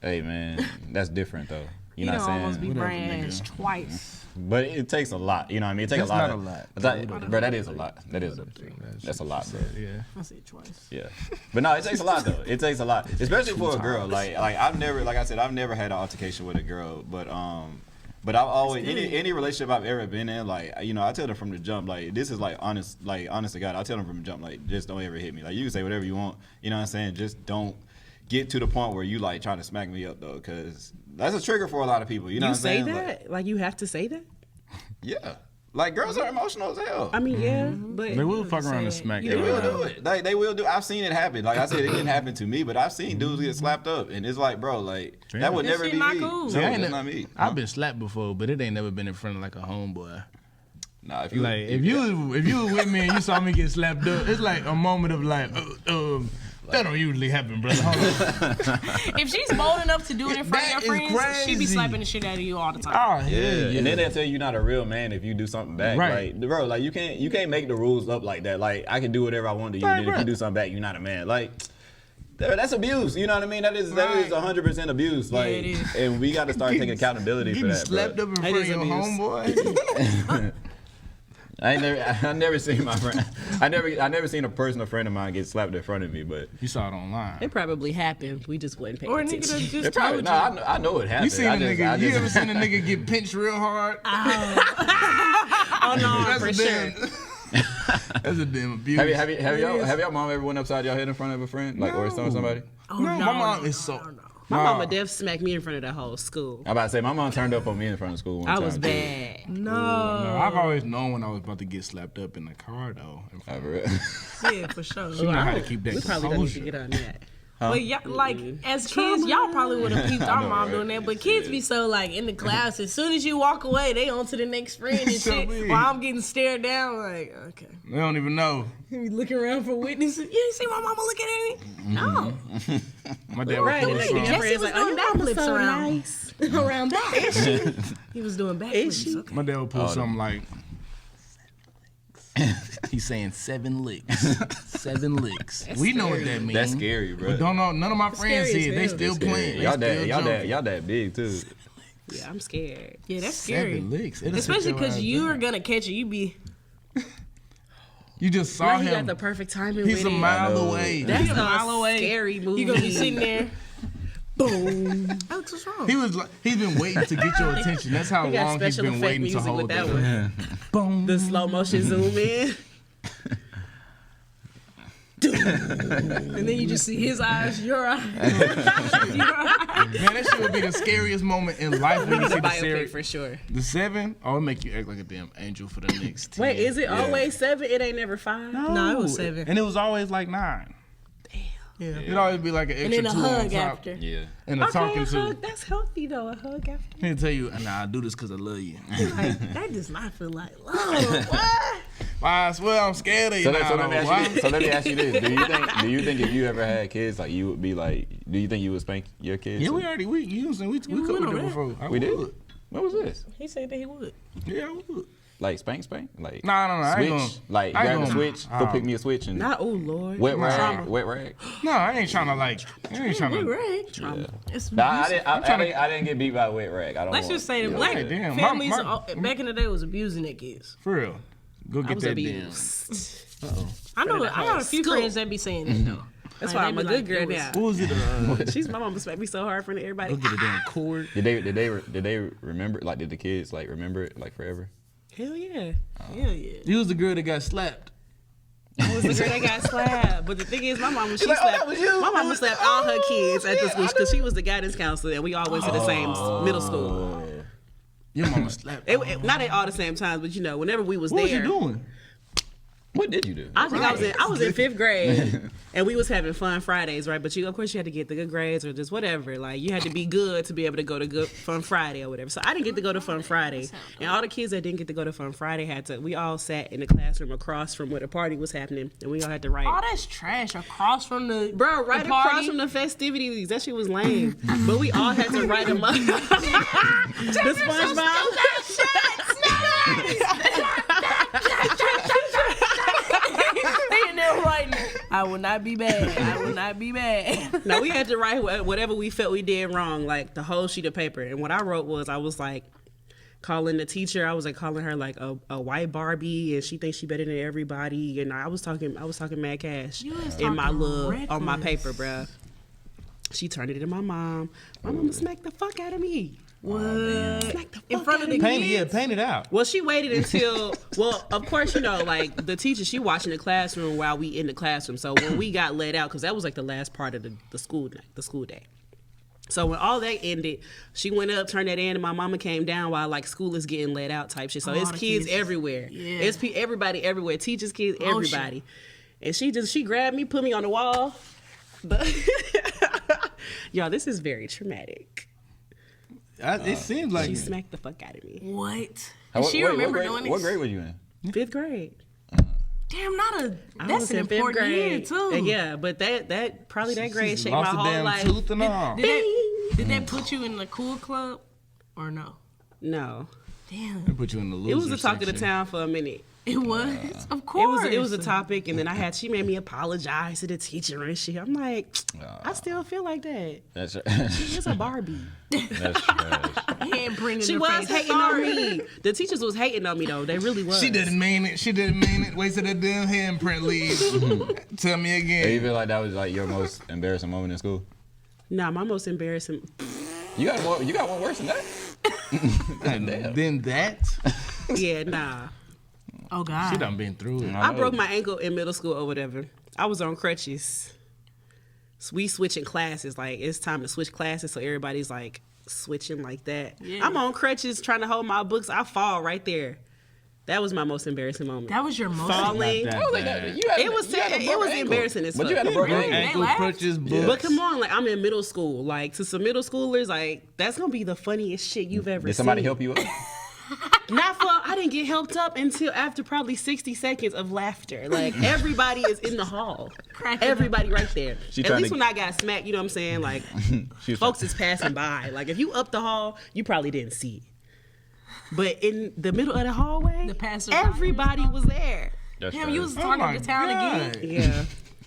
Hey man, that's different though. You You know don't what I'm almost saying? be Whatever, brand nigga. twice. But it takes a lot. You know what I mean? It takes That's a lot. not a lot. Bro, that is a lot. That's a lot, bro. Yeah. I said twice. Yeah, but no, it takes a lot though. It takes a lot, especially for a girl. Like I've never had an altercation with a girl, but But I've always any relationship I've ever been in, like, you know, I tell them from the jump, like, this is like honest to God. I tell them from the jump, like, just don't ever hit me. Like, you can say whatever you want, you know what I'm saying? Just don't get to the point where you like trying to smack me up though, because that's a trigger for a lot of people. You know what I'm saying? You say that? Like you have to say that? Yeah. Like, girls are emotional as hell. I mean, yeah, but They will fuck around and smack They you. will do it. Like, they will do. I've seen it happen. Like I said, it didn't happen to me, but I've seen dudes get slapped up, and it's like, bro, like that would That never shit be not me. cool. No, See, I ain't that's ne- not me. I've been slapped before, but it ain't never been in front of like a homeboy. Nah, if you Like if you was with me and you saw me get slapped up, it's like a moment of like, that don't usually happen, brother. Hold on. If she's bold enough to do it in front That of your is friends, she be crazy. slapping the shit out of you all the time. Oh hell yeah. And then they'll tell you you're not a real man if you do something back. Right. Like, bro, like you can't make the rules up like that. Like, I can do whatever I want to you, Right, and then if right. you do something back, you're not a man. Like, that's abuse. You know what I mean? That is 100% abuse. Like, it is. and we got to start taking accountability for Getting that. slapped bro. up in That front of is your abuse. homeboy. I never seen my friend. I never seen a personal friend of mine get slapped in front of me, but You saw it online. it probably happened. We just wasn't paying Or a nigga attention. that just it probably told you. I know it happened. You seen I a just- nigga? I You just- ever seen a nigga get pinched real hard? Oh no, That's for a sure. damn. That's a damn abuse. have y'all mom ever went upside your head in front of a friend, like or somebody? Oh, No, my mom is so. My Nah. mama def smacked me in front of the whole school. I'm about to say my mom turned up on me in front of school one I time. was too. bad. No, I've always known when I was about to get slapped up in the car though. In front For real. Yeah, for sure. You know how to keep that We probably gonna need to composure. get on that. But y'all, like as kids, y'all probably would have peeped our mom doing that. But kids be so like in the class. As soon as you walk away, they on to the next friend and So shit. weird. While I'm getting stared down, like okay, They don't even know. you be looking around for witnesses. You didn't see my mama looking at me? No, My dad Right, would and pull then some. your Jesse friends was like, oh, doing your mama's backflips so around. nice. around back. He was doing Is backflips. she? Okay. My dad would pull something like. He's saying 7 licks. 7 licks. We know what that means. That's scary, bro. But don't know. None of my friends scary see it. as They hell. still Scary. playing. They Y'all still jumping. that big too. Yeah, I'm scared. Yeah, that's scary. 7 licks. It'll Especially sit your because ass you're down. gonna catch it. You be You just saw Right, he got him. the perfect timing He's with a it. mile know. away. That's a mile away. scary movie. you gonna be sitting there. Boom. Alex, what's wrong? He was like, he's been waiting to get your attention. That's how He got long he's special been effect waiting to music hold with that it. one. Boom. The slow motion zoom in. And then you just see his eyes, your eyes. Man, that shit would be the scariest moment in life when you see the Biopic series. for sure. The 7, oh, it make you act like a damn angel for the next 10. Wait, is it always 7? It ain't never 5? No, it was 7. And it was always like 9. Yeah. It'd always be like an And extra then a 2 on hug top. after. Yeah. And a Okay, talking a to. hug. That's healthy though. A hug after. He'll tell you, nah, I do this because I love you. Like, that does not feel like love. What? Why, I swear I'm scared of you So, now, let me though. ask you, Why? so let me ask you this: Do you think if you ever had kids, like you would be like, do you think you would spank your kids? Yeah, we already, we could went do over it that. before. I We did. would. What was this? He said that he would. Yeah, I would. Like spank, like No, I ain't switch, gonna. like I ain't grab a gonna- switch, go pick me a switch and Not oh Lord. wet rag, Trauma. wet rag. No, I ain't trying to like. I ain't trying We to. right. Trauma. It's Nah, I abusive. I didn't get beat by a wet rag. I don't. Let's want- just say the yeah. black Right, damn. families My- back in the day was abusing their kids. For real. Go I get was that abused. I know. the I got a few school. friends that be saying that though. That's Like, why they I'm be a good like, girl it was- now. What was it? She's my mama smacked me so hard in front of everybody. Go get a damn cord. Did they remember? Like, did the kids like remember it like forever? Hell yeah. Hell yeah. You was the girl that got slapped. I was the girl that got slapped. But the thing is, my mama, she like, oh, slapped. that was you? My mama slapped all her kids at the school because she was the guidance counselor, and we all went to the same middle school. Your mama slapped. Not at all the same times, but you know, whenever we was What was there. you doing? What did you do? I think I was in 5th grade, and we was having fun Fridays, right? But of course you had to get the good grades or just whatever. Like you had to be good to be able to go to good Fun Friday or whatever. So I didn't get to go to Fun Friday, and all the kids that didn't get to go to Fun Friday had to. We all sat in the classroom across from where the party was happening, and we all had to write. Oh, that's trash. Across from the Bro, right the party. across from the festivities. That shit was lame. But we all had to write them up. The SpongeBob. They in there writing. I will not be bad. I will not be bad. Now we had to write whatever we felt we did wrong, like the whole sheet of paper. And what I wrote was, I was like calling the teacher. I was like calling her like a white Barbie, and she thinks she better than everybody. And I was talking mad cash in my on my reckless. paper, bruh. She turned it to my mom. My mama smacked the fuck out of me. What? Smack the In fuck front out of the Paint it, kids? paint it out. Well, she waited until, well, of course, like the teacher, she watching the classroom while we in the classroom. So when we got let out, because that was like the last part of the school day. So when all that ended, she went up, turned that in, and my mama came down while like school is getting let out type shit. So it's the kids kids. everywhere. Yeah. It's everybody everywhere. Teachers, kids, Oh, everybody. And she grabbed me, put me on the wall. But y'all, this is very traumatic. It seems like She smacked the fuck out of me. What? Does she remember doing this? What grade were you in? 5th grade. Damn, I that's was an in 5th important year grade. too. And yeah, but that probably that grade She's shaped my lost a whole damn life. tooth and all. Did that put you in the cool club or no? No, Damn, They put you in the loser it was the talk of the section. town for a minute. it was. Of course, It was a topic, and then she made me apologize to the teacher and shit. I'm like, I still feel like that. That's She is a Barbie. that's trash. Handprint in She her was face. hating on me. The teachers was hating on me though. They really was. She didn't mean it. She didn't mean it. Wasted that damn handprint leave. Tell me Do you again. feel like that was like your most embarrassing moment in school? Nah, my most embarrassing. You got one worse than that? And then that, Yeah, nah. Oh God. she done been through it. I broke my ankle in middle school or whatever. I was on crutches. So we switching classes. Like it's time to switch classes, so everybody's like switching like that. Yeah. I'm on crutches trying to hold my books. I fall right there. That was my most embarrassing moment. That was your most. Falling. Not I was like, that bad. you had a- It was you had a it broken was ankle. embarrassing as But you fuck. had a broken Broke ankle. ankle, laughed? crutches, Yeah. books. But come on, like I'm in middle school. Like to some middle schoolers, like that's gonna be the funniest shit you've ever Did somebody seen. help you up? Not for I didn't get helped up until after probably 60 seconds of laughter. Like everybody is in the hall. Cracking Everybody right there. She At trying least to- when I got smacked, you know what I'm saying? Like She was folks is passing by. Like if you up the hall, you probably didn't see it. But in the middle of the hallway, The passerby. everybody was there. That's Damn, you was trash. Oh talking my to town again. God. Yeah.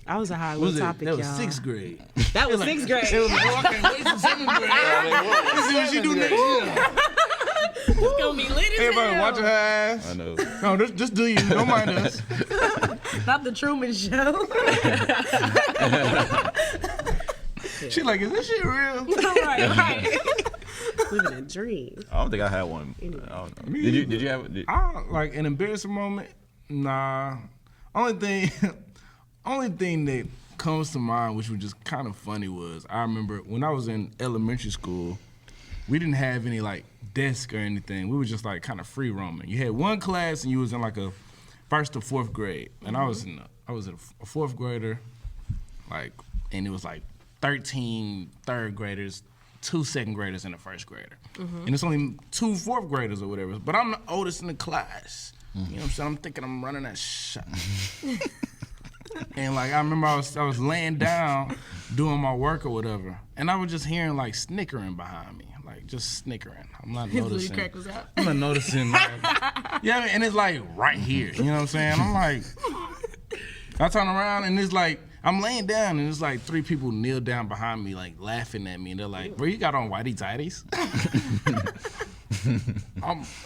I was a high Was little it? topic, That was y'all. 6th grade. That was 6th grade. It was like, oh, I can't wait for 7th grade. Let's see what she do next year. It's gonna be lit as Everybody hell. watching her ass. I know. No, just do you. Don't mind us. Not the Truman Show. She like, is this shit real? right. Living a dream. I don't think I had one. I don't know. Did you have? I like an embarrassing moment. Nah. Only thing that comes to mind, which was just kind of funny, was I remember when I was in elementary school, we didn't have any like desk or anything. We were just like kind of free roaming. You had one class and you was in like a 1st to 4th grade, and I was a 4th grader, like, and it was like 13 3rd graders, 2 2nd graders, and a 1st grader. And it's only 2 4th graders or whatever. But I'm the oldest in the class. You know what I'm saying? I'm thinking I'm running that shot. And like I remember I was laying down doing my work or whatever, and I was just hearing like snickering behind me, like just snickering. I'm not His booty noticing. crack was out. I'm not noticing. Like, yeah, and it's like right here. You know what I'm saying? I'm like, I turn around and it's like I'm laying down and it's like 3 people kneel down behind me, like laughing at me, and they're like, "Bro, you got on whitey tighties?"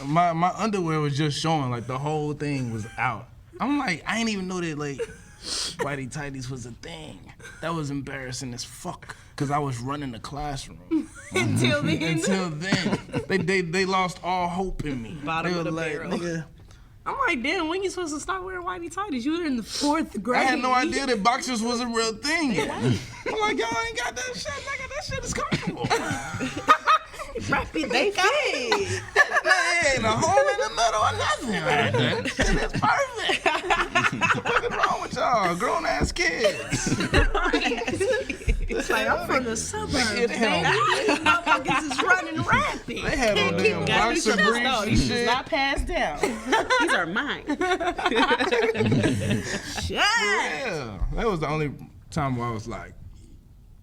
My underwear was just showing, like the whole thing was out. I'm like, I ain't even know that like whitey tighties was a thing. That was embarrassing as fuck because I was running the classroom. Until then. Until then, they lost all hope in me. Bottom They of were the like, barrel. nigga, I'm like, damn, when you supposed to start wearing whitey tighties? You were in the 4th grade. I had no idea that boxers was a real thing. I'm like, y'all ain't got that shit, nigga. That shit is comfortable. They fit. There ain't a hole in the middle or nothing. That shit is perfect. What's wrong with y'all? Grown ass kids. It's like, I'm from the suburbs, It baby. hell, These motherfuckers is running rapid. they had on damn Got these boxer shoes briefs though. and These shoes shit. not passed down. These are mine. Shit. Yeah, that was the only time where I was like,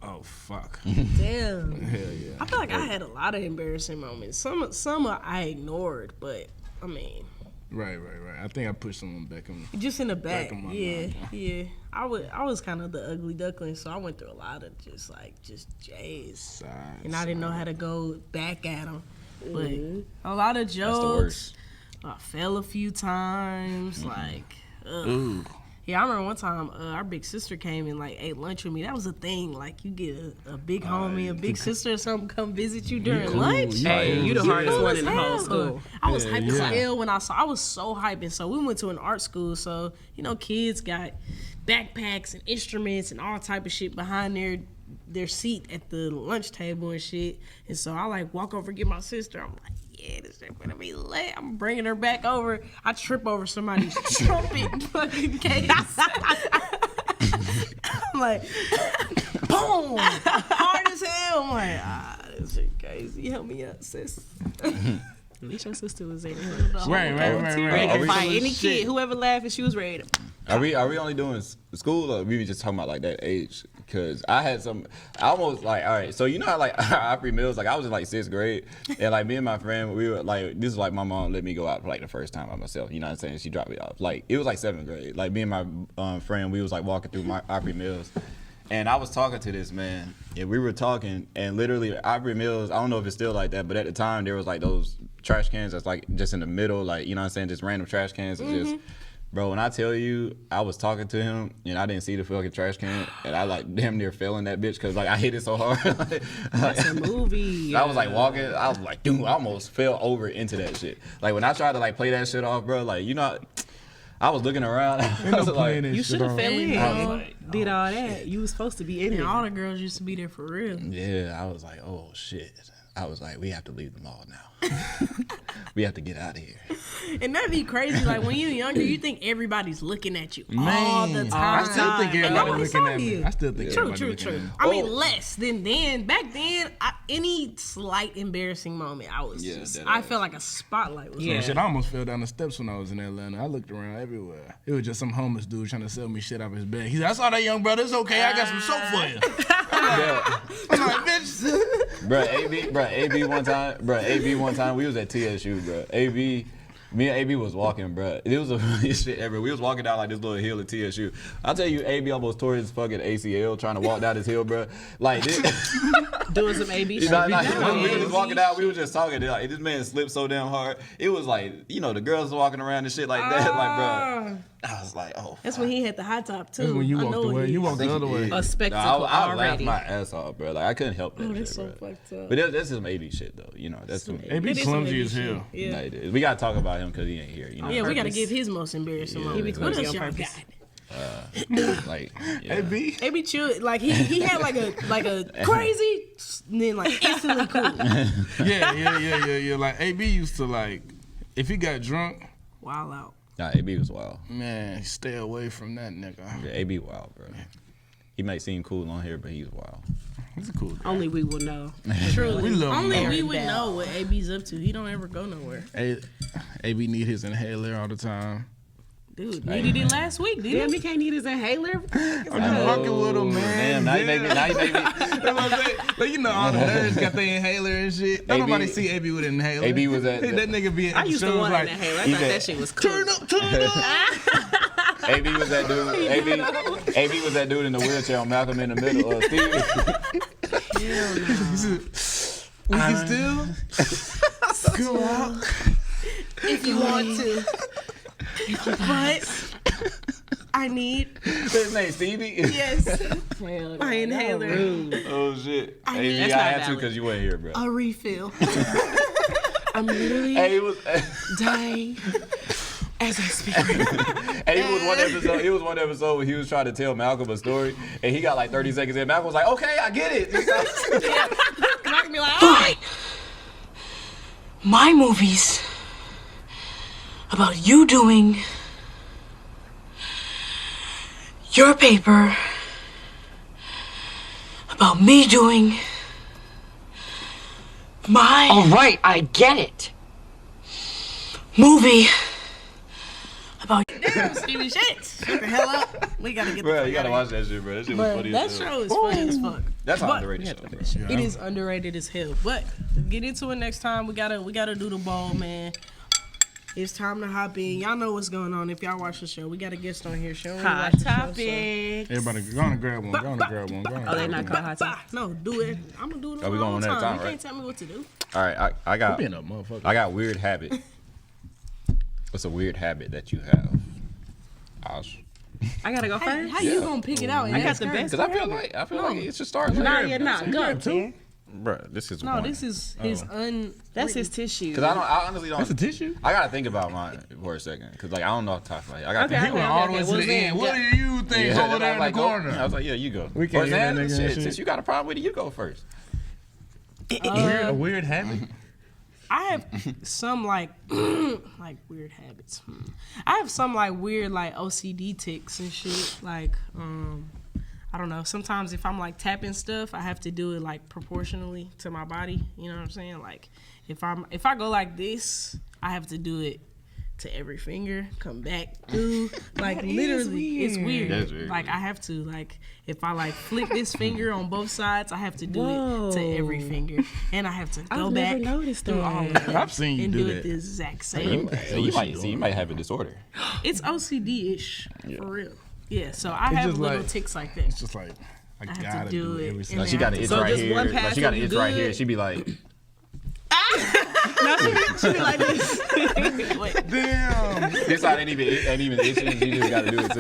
oh fuck. Damn. Hell yeah. I feel like I had a lot of embarrassing moments. Some I ignored, but I mean, Right. I think I pushed someone back in. just in the back. Back of my Yeah, mind. yeah. I was kind of the ugly duckling, so I went through a lot of just J's, Side, and I didn't know how to go back at them. But a lot of That's the jokes. worst. I fell a few times. Like, ugh. Ooh. Yeah, I remember one time our big sister came and like ate lunch with me. That was a thing. Like you get a big homie, a big sister or something come visit you during lunch. Hey, you the hardest one in the whole school. I was hyped as hell when I was so hyped. And so we went to an art school. So, you know, kids got backpacks and instruments and all type of shit behind their seat at the lunch table and shit. And so I like walk over, get my sister. I'm like, yeah, this shit gonna be lit. I'm bringing her back over. I trip over somebody's trumpet fucking case. I'm like, boom, hard as hell. I'm like, this shit crazy. Help me out, sis. At least your sister was there. Right. Ready to fight any kid. Whoever laughed and she was ready to. Are we only doing school, or we were just talking about like that age? Because I almost like, all right, so you know how like Opry Mills, like I was in like 6th grade, and like me and my friend, we were like, this is like my mom let me go out for like the first time by myself, you know what I'm saying? She dropped me off. Like it was like 7th grade. Like me and my friend, we was like walking through my Opry Mills, and I was talking to this man, and we were talking, and literally Opry Mills, I don't know if it's still like that, but at the time there was like those trash cans that's like just in the middle, like, you know what I'm saying, just random trash cans, and just. Bro, when I tell you, I was talking to him and I didn't see the fucking trash can, and I like damn near fell in that bitch because like I hit it so hard. That's a movie. I was like walking, I was like, dude, I almost fell over into that shit. Like when I tried to like play that shit off, bro, like, you know, I was looking around. I was like, you should have fell in. I was like, Did all that. You was supposed to be in And there. all the girls used to be there for real. yeah, I was like, oh shit. I was like, we have to leave the mall now. We have to get out of here. And that'd be crazy. Like when you're younger, you think everybody's looking at you all the time. I still think And everybody nobody looking saw at me. you. I still think True. everybody looking at me. I mean, less than then. Back then, any slight embarrassing moment, I felt like a spotlight was on. Shit, I almost fell down the steps when I was in Atlanta. I looked around everywhere. It was just some homeless dude trying to sell me shit out of his bag. He's like, I saw that young brother. It's okay. I got some soap for you. I'm like, bitch. AB one time, we was at TSU, bro. Me and AB was walking, bro. It was the funniest shit ever. We was walking down like this little hill at TSU. I tell you, AB almost tore his fucking ACL trying to walk down this hill, bro. Like this. Doing some AB We shit. was just walking out. We was just talking. Like this man slipped so damn hard. It was like, you know, the girls walking around and shit like that. Like, bro. I was like, oh. That's when he had the high top too. That's when you I walked know away. he- You walked the other way. A spectacle I laughed already. my ass off, bro. Like I couldn't help that shit, that's so bro. fucked up. But that's some AB shit though. You know, that's some. AB It is some clumsy AB as shit. hell. Yeah. No, it is. We gotta talk about him because he ain't here. You know. Yeah, we gotta give his most embarrassing moment. He be What clumsy else on y'all purpose. got? Like, yeah. AB. AB chill. Like he had like a crazy, and then like instantly cool. Yeah. Like AB used to like, if he got drunk, Wild out. Nah, AB was wild. man, stay away from that nigga. Yeah, AB wild, bro. He might seem cool on here, but he's wild. He's a cool guy. Only we will know. Truly. We love Only him. we would know what AB's up to. He don't ever go nowhere. AB need his inhaler all the time. Dude, needed it last week, didn't Damn, he? he can't need his inhaler. I'm just fucking with him, man. Damn, now you make me. That's what I'm saying. Like, you know, all the nerds got their inhaler and shit. Don't AB nobody see AB with an inhaler. AB was at that nigga be I at the used to shows want like, an inhaler. I he thought said, that shit was cool. turn up. AB was that dude. AB was that dude in the wheelchair on Malcolm in the Middle. Steve. We can still go out. If you want to. But I need His name Stevie. yes my inhaler. Oh shit. I AB, mean, I that's had not to because you weren't here, bro. A refill. I'm literally Hey, he was. dying as I speak. Hey, he was one episode where he was trying to tell Malcolm a story, and he got like 30 seconds in. Malcolm was like, "Okay, I get it." I can be like, all right. My movie's about you doing your paper, about me doing my All right, I get it. movie about Damn, Stevie shit. Shut the hell up. We gotta get the Bro, fuck you gotta outta watch that shit, bro. That shit was here. funny But that as hell. show is funny as fuck. That's an But underrated show. It is underrated as hell. But to get into it next time, we gotta do the ball, man. It's time to hop in. Y'all know what's going on. If y'all watch the show, we got a guest on here. She don't really Hot watch the show, so- topic. Everybody, go on and grab one. Go on and grab one. Go on and Oh, they grab not one. called hot topic. No, do it. I'm gonna do it Are we all going the one at time. a time, You right? can't tell me what to do. All right, I got Being a motherfucker. I got weird habit. What's a weird habit that you have? Osh. I gotta go first. How you gonna pick it out? I got the best. Because I feel like it should start. Nah, yeah, nah. Go, man. Bro, this is No, one. this is his That's his tissue. Because I honestly don't. That's a tissue. I gotta think about mine for a second. Because like I don't know off the top of my head. I gotta Okay, think. He went all the way to the end. What do you think Yeah, over there in like, the corner? I was like, yeah, you go. We can't Or hear that Sam, nigga shit, and shit. since you got a problem with it, you go first. A weird habit. I have some like like weird habits. I have some like weird like OCD tics and shit. Like I don't know. Sometimes if I'm like tapping stuff, I have to do it like proportionally to my body. You know what I'm saying? Like if I go like this, I have to do it to every finger, come back through. Like literally, it's weird. That's weird. Like I have to like if I like flip this finger on both sides, I have to do it to every finger, and I have to go I've back never noticed through that. all of them I've seen you and do do it that. the exact same way. You might have a disorder. It's OCD-ish for real. Yeah, so I It's have just little like- ticks like that. It's just like I have to gotta do do it it every and single Like she got an itch So right just here. one Like pass she got an and itch you right good? here. She'd be like, No, she be like this. Wait, Damn. this side ain't even itching. You just gotta do it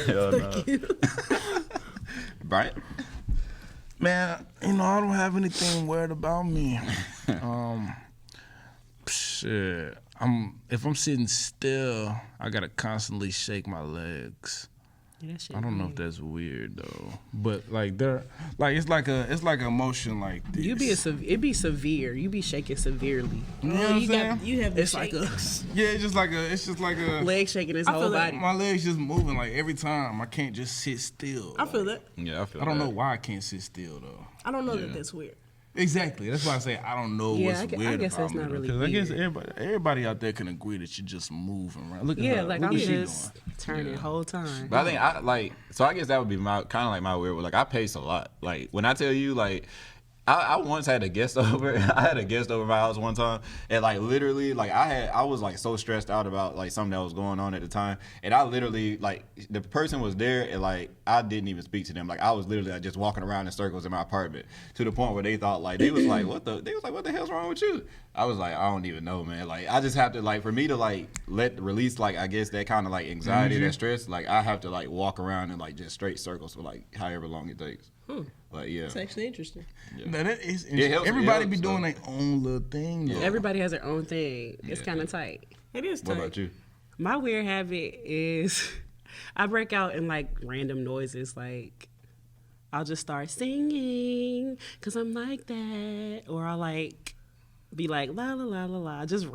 too. Hell no. Brian? Man, you know, I don't have anything weird about me. Shit. If I'm sitting still, I gotta constantly shake my legs. Yeah, that shit I don't know if weird. that's weird though, but like they're like it's like a motion like this. It be severe. You be shaking severely. You know what I'm saying? you have the It's like a Yeah, it's just like a. leg shaking his I whole feel like body. My legs just moving like every time. I can't just sit still. I feel that. Yeah, I feel I don't that. know why I can't sit still though. I don't know that that's weird. Exactly. That's why I say I don't know Yeah, what's I weird guess about that's me. not really Because I guess weird. everybody out there can agree that you're just moving around. Look at Yeah, her. like Look I'm what she just turning the whole time. But I think I like so I guess that would be my kind of like my weird. Like I pace a lot. Like when I tell you like. I once had a guest over. I had a guest over my house one time, and like literally, like I was like so stressed out about like something that was going on at the time, and I literally like the person was there, and like I didn't even speak to them. Like I was literally like, just walking around in circles in my apartment to the point where they thought like they was like what the hell's wrong with you? I was like I don't even know, man. Like I just have to like for me to like release like I guess that kind of like anxiety, that stress. Like I have to like walk around in like just straight circles for like however long it takes. Like yeah. It's actually interesting. Now, that is It helps- everybody it be helps, doing though. their own little thing. Though. Everybody has their own thing. It's Yeah. kind of tight. It is What tight. about you? My weird habit is I break out in like random noises. Like I'll just start singing because I'm like that, or I'll like be like la la la la la. I'm just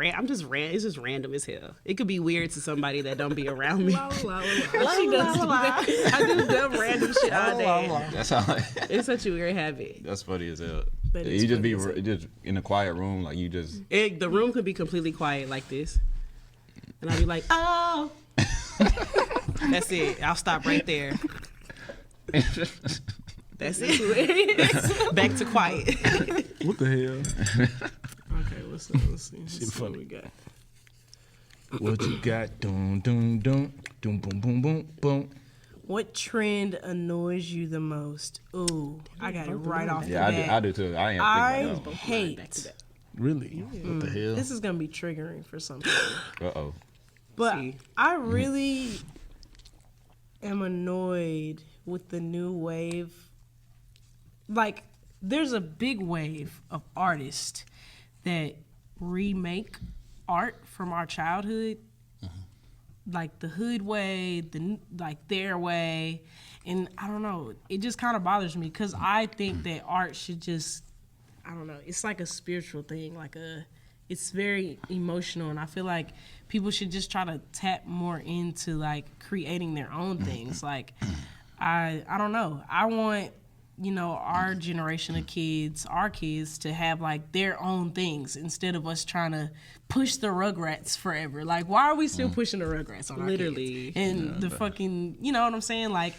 it's just random as hell. It could be weird to somebody that don't be around me. La, la, la, la. La, She la, does la, do la. that. I do dumb random shit all day. That's how. It's such a weird habit. That's funny as hell. That is You just be funny as hell. just in a quiet room, like you just. The room could be completely quiet like this, and I'll be like, oh. That's it. I'll stop right there. That's it. Back to quiet. What the hell? Okay, let's see. Let's see what we got. What you got? Dum dum dum dum boom boom boom boom. What trend annoys you the most? Ooh, I got it right off Yeah, the bat. I do too. I ain't I think about hate. Really? What the hell? This is gonna be triggering for some people, that. Uh-oh. but See. I really am annoyed with the new wave. Like, there's a big wave of artists that remake art from our childhood, like the hood way, like their way, and I don't know. It just kind of bothers me because I think that art should just, I don't know. It's like a spiritual thing, it's very emotional, and I feel like people should just try to tap more into like creating their own things. Like, I don't know. I want, our generation of kids, our kids, to have like their own things instead of us trying to push the Rugrats forever. Like, why are we still pushing the Rugrats on our Literally. kids? And the fucking, you know what I'm saying? Like,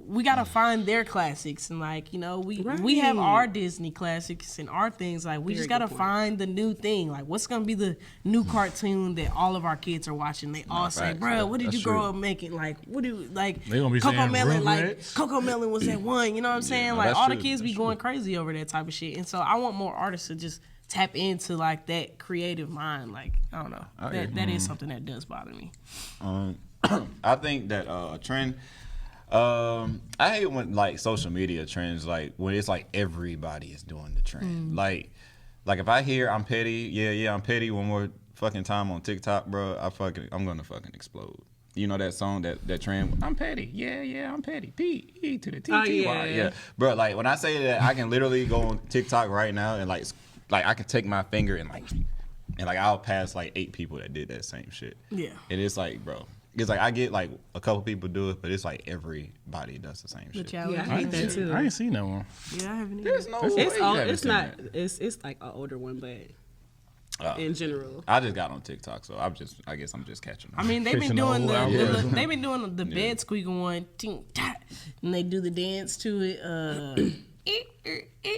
we gotta find their classics, and like, we have our Disney classics and our things. Like, we Very just gotta good point. find the new thing. Like, what's gonna be the new cartoon that all of our kids are watching? They all say, facts. "Bro, what did That's you grow true. up making? Like, what do like They gonna be Coco saying Melon? Like, Rugrats. Coco Melon was that one. You know what I'm saying? no, Like, that's all true. the kids be going crazy over that type of shit. And so I want more artists to just tap into like that creative mind. Like I don't know, that is something that does bother me. I think that a trend. I hate when like social media trends, like when it's like everybody is doing the trend. Like if I hear I'm petty, yeah, I'm petty one more fucking time on TikTok, bro, I'm gonna fucking explode. You know that song, that trend? I'm petty, yeah, I'm petty. P to the T T Y, yeah. Bro, like when I say that, I can literally go on TikTok right now and like I can take my finger and I'll pass like 8 people that did that same shit. Yeah. And it's like, bro. It's like I get like a couple people do it, but it's like everybody does the same The shit. challenge. Yeah, I hate that too. I ain't seen that one. Yeah, I haven't either. There's no way. It's you old, haven't it's seen not. that. It's like an older one, but in general. I just got on TikTok, so I guess I'm just catching. I mean, they've been Fixing doing the whole algorithm. they've been doing the bed squeaking one, ting, ta, and they do the dance to it.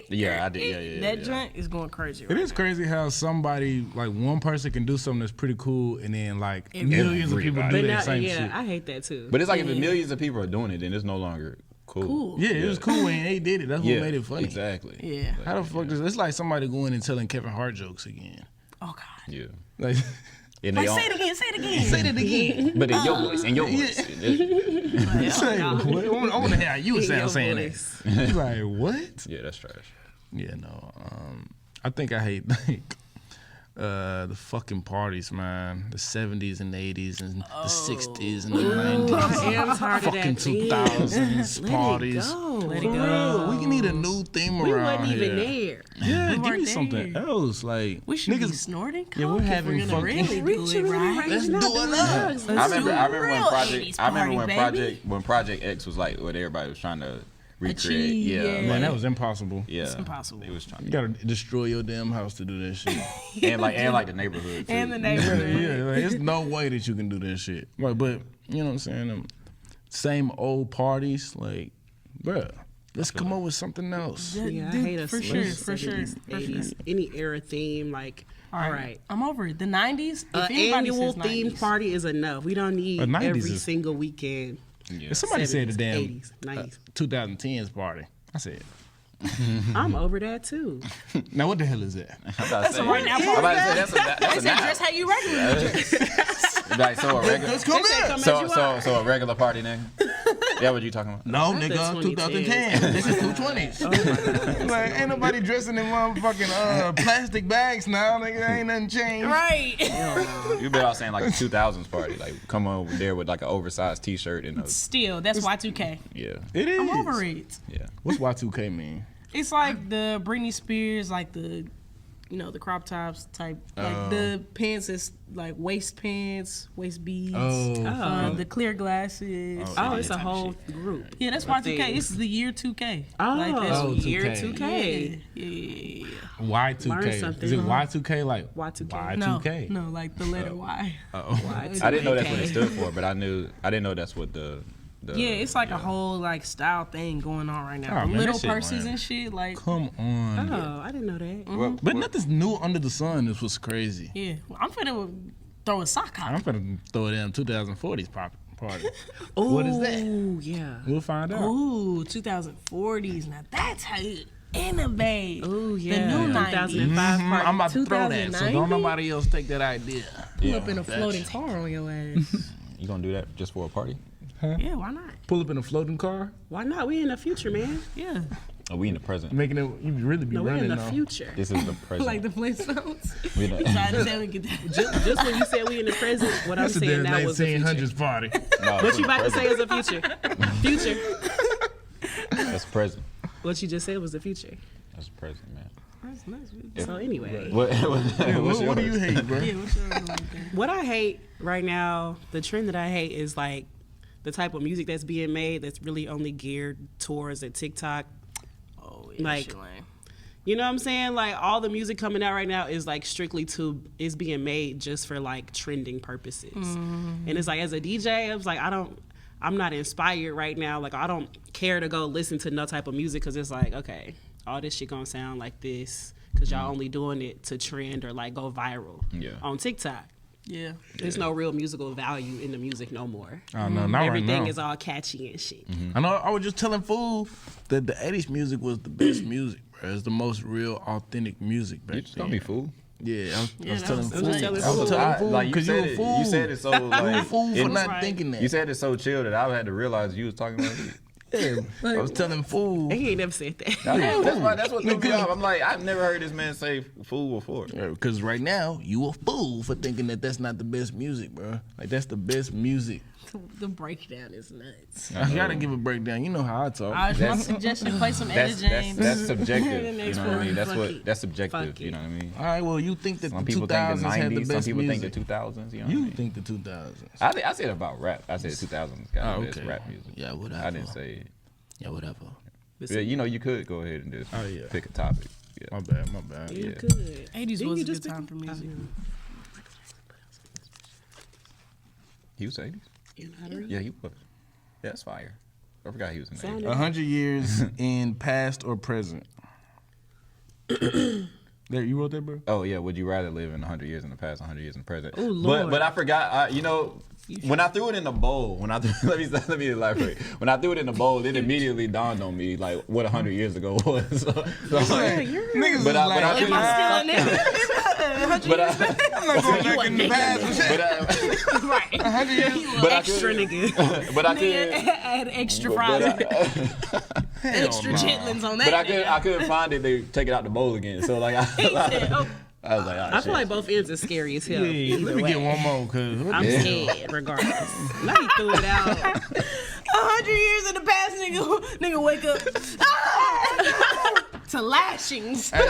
Yeah, I did. Yeah. That joint is going crazy. It Right is crazy how somebody, like one person can do something that's pretty cool and then like millions of people Everybody. do But that now, same yeah, shit. I hate that too. But it's like if millions of people are doing it, then it's no longer cool. Yeah, it was cool when they did it. That's what made it funny. Exactly. Yeah. How the fuck does it's like somebody going and telling Kevin Hart jokes again? Oh God. Yeah. Like And Like, they all, say it again. Say it again. Say it again. but in your voice, say, what? I want to hear how you would sound saying voice. that. You like what? Yeah, that's trash. Yeah, no. I think I hate like the fucking parties, man. The 70s and 80s and the 60s and the 90s. I am tired of Fucking that theme. 2000s parties. Let it For go. real, we need a new theme We around wasn't even here. there. Yeah, give me weren't something there. else. Like We should be niggas. snorting coke Yeah, we're if having we're gonna fun. really do Reach it right. Let's do it up. Let's I remember do when real 80s party, baby. Project X was like what everybody was trying to recreate. Achieve, yeah. Man, that was impossible. Yeah. It's impossible. They was trying You gotta destroy your damn house to do that shit. and like the neighborhood too. And the Yeah, neighborhood. like, there's no way that you can do that shit. Like, but you know what I'm saying? Same old parties, like, bruh, let's come up with something else. Yeah, I Dude, hate us. for sure, for sure, 70s, for 80s, sure. any era theme. Like, all right. I'm over it. The 90s. If anybody Annual says theme 90s, party is enough. We don't need But 90s every is- single weekend. If somebody said the 70s, damn 80s, 90s. 2010s party, I said, I'm over that too. now what the hell is that? That's a right now I'm about to say party. that's a Say dress how you regularly dress. like so a regular come in. so a regular party nigga. Yeah, what you talking about? No, Not the nigga, 2010s. 2010. This is 220s. Like, ain't nobody dressing in motherfucking plastic bags now. Nigga, ain't nothing changed. Right. You better off saying like a 2000s party, like come over there with like an oversized T-shirt and a Still, that's Y2K. yeah. It is. I'm over it. Yeah. What's Y2K mean? It's like the Britney Spears, like the, the crop tops type, like the pants is like waist pants, waist beads, the clear glasses. Oh, it's a whole group. Yeah, that's of Y2K. things. It's the year 2K. Oh, Like that's year 2K. 2K. Yeah. Y2K. Learn something. Is it Y2K like Y2K. No, Y2K? no, like the letter Y. I didn't know that's what it stood for, but I didn't know that's what the Yeah, it's like a whole like style thing going on right now. Oh, man, Little that shit purses lame. and shit, like Come on. Oh, I didn't know that. But nothing's new under the sun. This was crazy. yeah. I'm finna throw a sock I'm out. finna throw it in 2040s party. Oh, What is that? yeah. We'll find out. Ooh, 2040s. Now that's how you innovate. Oh, yeah. The new 90s. 2005 party. I'm about to throw that, so 2090? don't nobody else take that idea. Pull up in a floating car on your ass. You gonna do that just for a party? Yeah, why not? Pull up in a floating car, Why not? We in the future, man. Yeah. Are we in the present? making it. You really be No, we're running in the though. future. This is the present. Like the Flintstones. We not- Trying to say we get that. Just when you said we in the present, what That's I'm the saying damn now was the future. 1900s party. No, What you about to say is the future. Future. That's present. What you just said was the future. That's present, man. That's nice. So anyway, What What do you hate, bro? Yeah, what's your other one thing? what I hate right now, the trend that I hate is like the type of music that's being made that's really only geared towards a TikTok. Oh, yeah, Like- shit lame. You know what I'm saying? Like all the music coming out right now is like strictly is being made just for like trending purposes. And it's like as a DJ, I was like, I'm not inspired right now. Like I don't care to go listen to no type of music because it's like, okay, all this shit gonna sound like this because y'all only doing it to trend or like go viral Yeah. on TikTok. Yeah. There's no real musical value in the music no more. Oh no, not Everything right now. is all catchy and shit. I know. I was just telling fool that the '80s music was the best music, bro. bro. It's the most real, authentic music back You just call me fool. Yeah, I was that telling was fool. nice. I was telling fool Like, because you a fool. You said it so You a like fool for not right. thinking that. you said it so chill that I had to realize you was talking about it. Yeah, I was telling fool. He ain't never said that. That's what threw me off. I'm like, I've never heard this man say fool before. Because right now, you a fool for thinking that that's not the best music, bro. Like, that's the best music. The breakdown is nuts. I gotta give a breakdown. You know how I talk. My suggestion: play some Etta That's James. subjective. Next You know what I mean? one. That's subjective. Fuck You know what I mean? All right, well, you think that Some the people think 2000s the had the 90s. best Some people music. think the 2000s. You know what I You mean? think the 2000s. I said about rap. I said 2000s got the best okay. rap music. Yeah, whatever. I didn't say. Yeah, whatever. Yeah, you know, you could go ahead and just Oh, yeah. pick a topic. Yeah. My bad, my bad. You Yeah. could. 80s Didn't was you a just good time for pick- music. He was 80s. You know how to read? Yeah, he was. Yeah, that's fire. I forgot he was in the Sound 80s. 100 years in past or present. There, you wrote that, bro? Oh yeah, would you rather live in 100 years in the past, 100 years in the present? Oh, Lord. But I forgot. You know, when I threw it in the bowl, let me elaborate. When I threw it in the bowl, it immediately dawned on me like what 100 years ago was. So I'm like, Niggas but I Am I still in there? but I, I'm not going back in the past. but I, Right. 100 years. but I Extra could, nigga. but I Nigga, could. add extra fries, extra chitlins on that. But nigga. I couldn't find it. They take it out the bowl again. So like He said, oh, I was like, oh, I shit. feel like both ends are scary as hell. Yeah, either let me way. get one more, cause I'm scared regardless. Now he threw it out. 100 years in the past, nigga wake up to lashings. All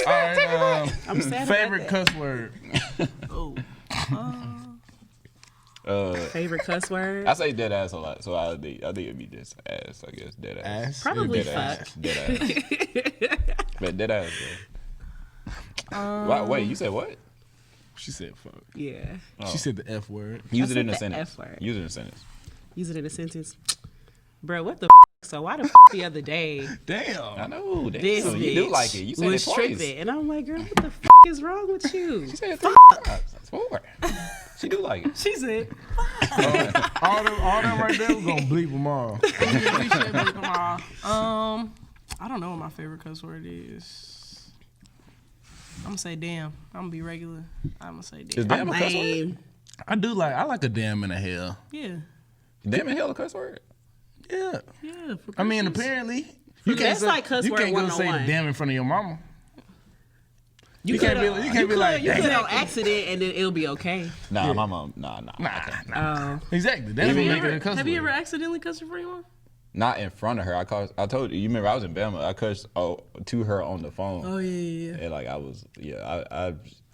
right, I'm sad favorite about cuss word. Oh. that. Favorite cuss word? I say dead ass a lot, so I think it'd be just ass. I guess dead ass. Ass. Probably Dead fuck. ass. Dead ass. But dead ass. Wait, you said what? She said fuck. Yeah. She said the F word. Use it said in a the sentence. F word. Use it in a sentence. Use it in a sentence. Bro, what the So why the the other day I Damn. know. Damn. this You bitch do like it. You said it was twice. tripping? And I'm like, girl, what the is wrong with you? She said it 3 times. That's 4. She do like it. She said, All them right there, we gonna bleep them all. we should bleep them all. I don't know what my favorite cuss word is. I'm gonna say damn. I'm gonna be regular. I'm gonna say Is damn. damn a cuss word? Lame. I like a damn and a hell. Yeah. Damn in hell a cuss word? Yeah. Yeah. For I mean, Christmas. apparently, you That's like cuss you word can't go say 101. damn in front of your mama. You can't could- be- you can't be like, you could "Damn." on accident and then it'll be okay. Nah, my mom. Nah. Oh. Exactly. That's Even- what make it a cuss Have you word. ever accidentally cussed in front of anyone? Not in front of her. I told you. You remember I was in Bama. I cussed to her on the phone. Oh yeah. And like I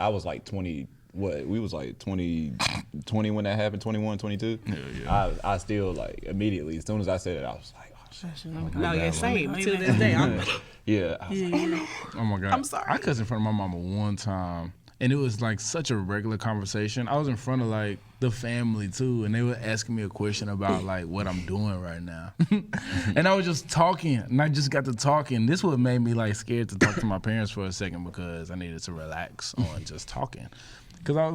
was like 20. What we was like 20 when that happened. 21, 22. Yeah. I still like immediately as soon as I said it, I was like, oh shit. No, yeah, same. Oh, To yeah. this day, I'm Yeah. I was like, Oh my god. I'm sorry. I cussed in front of my mama one time, and it was like such a regular conversation. I was in front of like the family too, and they were asking me a question about like what I'm doing right now, and I was just talking, and I just got to talking. This would made me like scared to talk to my parents for a second because I needed to relax on just talking. Cause I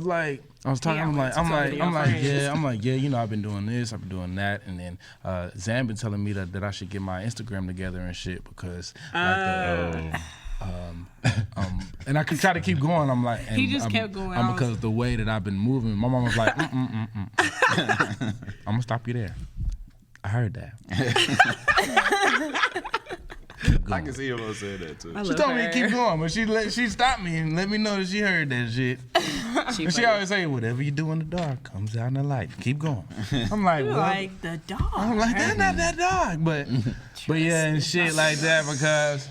was talking, I'm like, yeah, you know, I've been doing this, I've been doing that, and then Zan been telling me that I should get my Instagram together and shit because like and I could try to keep going. I'm like, and He just kept going. I'm because the way that I've been moving, my mom was like, I'm gonna stop you there. I heard that. I can see her saying that too. I She love told me to her. keep going, but she stopped me and let me know that she heard that shit. And she funny. always say, whatever you do in the dark comes out in the light. Keep going. I'm like, You're well, like the dog. I'm like, that's not that dark. But yeah, and shit like that because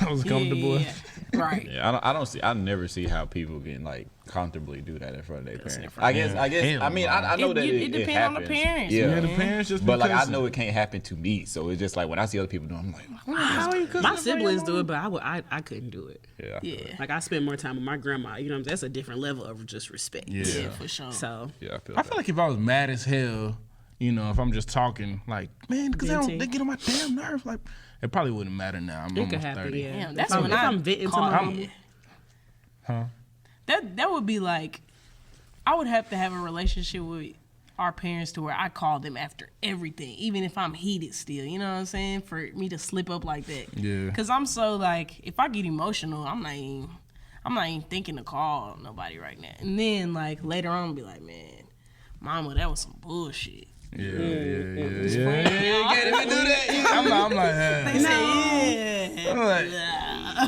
I was comfortable. Yeah. Right. Yeah, I never see how people can like comfortably do that in front of their parents. I guess. Hell I mean, I know that It depends on the happens. parents, Yeah, Yeah, the parents just but like I because- know it can't happen to me, so it's just like when I see other people doing, it, I'm like, How are you cussing in My front of your siblings do mama? it, but I couldn't do it. yeah, Yeah. Like I spend more time with my grandma. You know, that's a different level of just respect. Yeah. Yeah, for sure. So yeah. I feel I feel like if I was mad as hell, you know, if I'm just talking, like, man, because Venting. they get on my damn nerves, like, it probably wouldn't matter now. I'm it almost could happen. 30. Yeah, Damn, that's if when I'm venting to caught my it. mama. Huh? That would be like, I would have to have a relationship with our parents to where I call them after everything, even if I'm heated still. You know what I'm saying? For me to slip up like that. Yeah. Cause I'm so like, if I get emotional, I'm not even thinking to call nobody right now. And then like later on, I'll be like, man, mama, that was some bullshit. Yeah. Get him to do that. I'm like, They say, yeah. I'm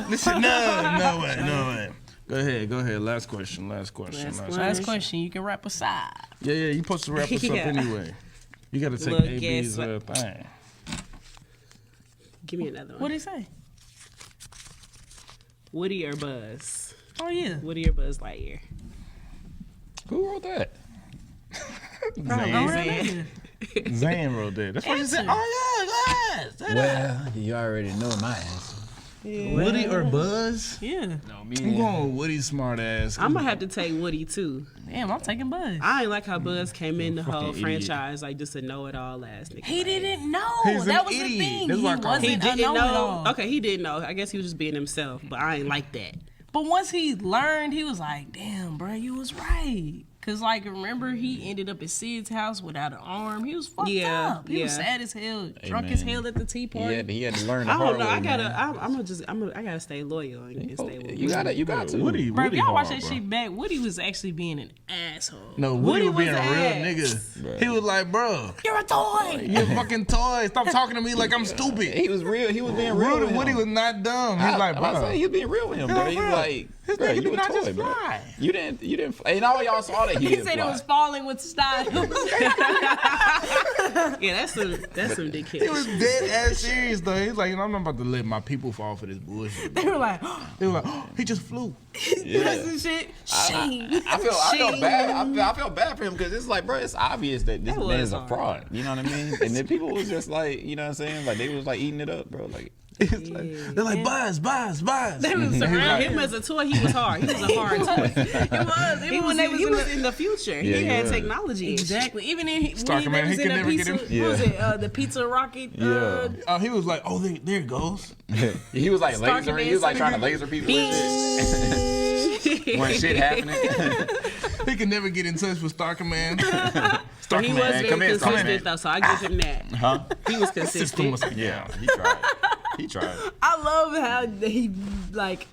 like, listen, no way. Go ahead. Last question. Last question. You can wrap aside. Yeah, you supposed to wrap us up Yeah. anyway. You got to take Look, AB's guess thing. Give me another one. What'd he say? Woody or Buzz? Oh yeah. Woody or Buzz Lightyear? Who wrote that? Zane wrote that. That's what she said. Oh yeah, guys. Well, you already know my answer. Woody or Buzz? Yeah. No, me. I'm going with Woody, smart ass. I'm gonna have to take Woody too. Damn, I'm taking Buzz. I ain't like how Buzz came in the whole fucking idiot. franchise like just a know-it-all ass nigga. He didn't know. He's an That was idiot. the thing. That's He why I call him. He wasn't a didn't know. know-it-all. Okay, he didn't know. I guess he was just being himself, but I ain't like that. But once he learned, he was like, damn, bro, you was right. Because, like, remember, he ended up at Sid's house without an arm. He was fucked up. He was sad as hell, drunk as hell at the tea party. He had to learn the I hard don't know. way. I gotta stay loyal and stay with You got to. Woody. Bro, if Woody y'all watch hard, that bro. shit back, Woody was actually being an asshole. No, Woody was being a was real ass. nigga. Bro. He was like, bro, You're a toy. you're a fucking toy. Stop talking to me like I'm stupid. He was real. He was being real. with Woody him. was not dumb. He was like, I was bro. saying, he was being real with him, bro. He was bro. like, This bro, nigga you did a not toy, just bro. fly. You didn't. And all y'all saw that he He didn't said fly. it was falling with style. Yeah, that's some dick He was dead ass serious though. He's like, I'm not about to let my people fall for this bullshit. They were like, They were like, he just flew. that's the shit. Shame. I felt Shame. bad. I felt bad for him because it's like, bro, it's obvious that this That man was is a hard. fraud. You know what I mean? And then people was just like, you know what I'm saying? Like they was like eating it up, bro. Like They're like, Buzz. They was surrounding Him as a toy, he was hard. He was a hard toy. It was. He was in the future. Yeah, he he had was. technology. Exactly. Even in Starker, man, when he they could was in never the get pizza, him. what was it? The pizza rocket. Yeah. He was like, oh, there it goes. he was like Stark laser. He was like Command trying to laser people with it. When shit happening. He could never get in touch with Star Command. But he was Man, very come in, Stark, man. consistent though, so I give him that. Huh? He was System consistent. was Yeah, he tried. He tried. I love how he like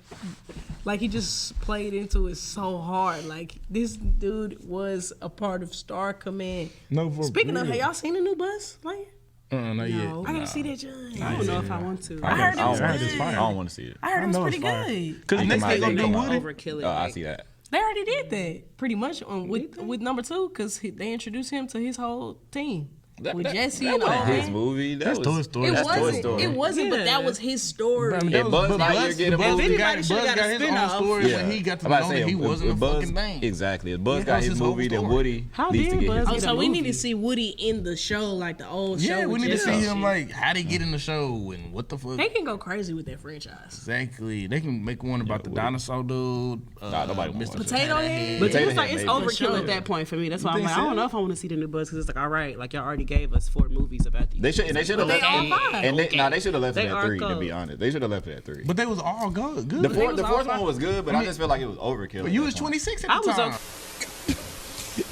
he just played into it so hard. Like this dude was a part of Star Command. No, for Speaking of, real. have y'all seen the new Buzz? Like, Not yet. I gotta see that joint. I don't know if I want to. I heard it was I heard it's good. fire. I don't want to see it. I heard it was know pretty it's fire. good. Because think next it they might gonna be do coming Woody. Overkill it. Oh, I like- see that. They already did that pretty much with number 2 because they introduced him to his whole team with Jesse and all wasn't his that. movie. That's Toy Story. It That's Toy wasn't. Story. It wasn't, but that was his story. I mean, Yeah, Buzz Lightyear get a Buzz movie. got Anybody should've got a his own spin-off. story when he got to I'm about know to say, that he if wasn't a Buzz, fucking thing. Exactly. If Buzz Yeah, got that's his his whole movie, then story. Woody How needs to did get Buzz his Oh, get so a we need movie? to see Woody in the show, like the old show. Yeah, we with need to Jesse see and him shit. like how they get in the show and what the fuck. They can go crazy with that franchise. Exactly. They can make one about the dinosaur dude. Nah, nobody wants Mr. that. Potato Head. But Potato it's like Head, it's maybe. overkill sure. at that point for me. That's why I'm think like, I so? don't know if I want to see the new Buzz because it's like, all right, like y'all already gave us 4 movies about these. They should have they left all it. fine. And they, Okay. nah, they should have left They it at are 3. To be cool. honest, they should have left it at 3. But they was all good. The fourth all one was good, but I just feel like it was overkill. But at you that was point. 26 at I the was time.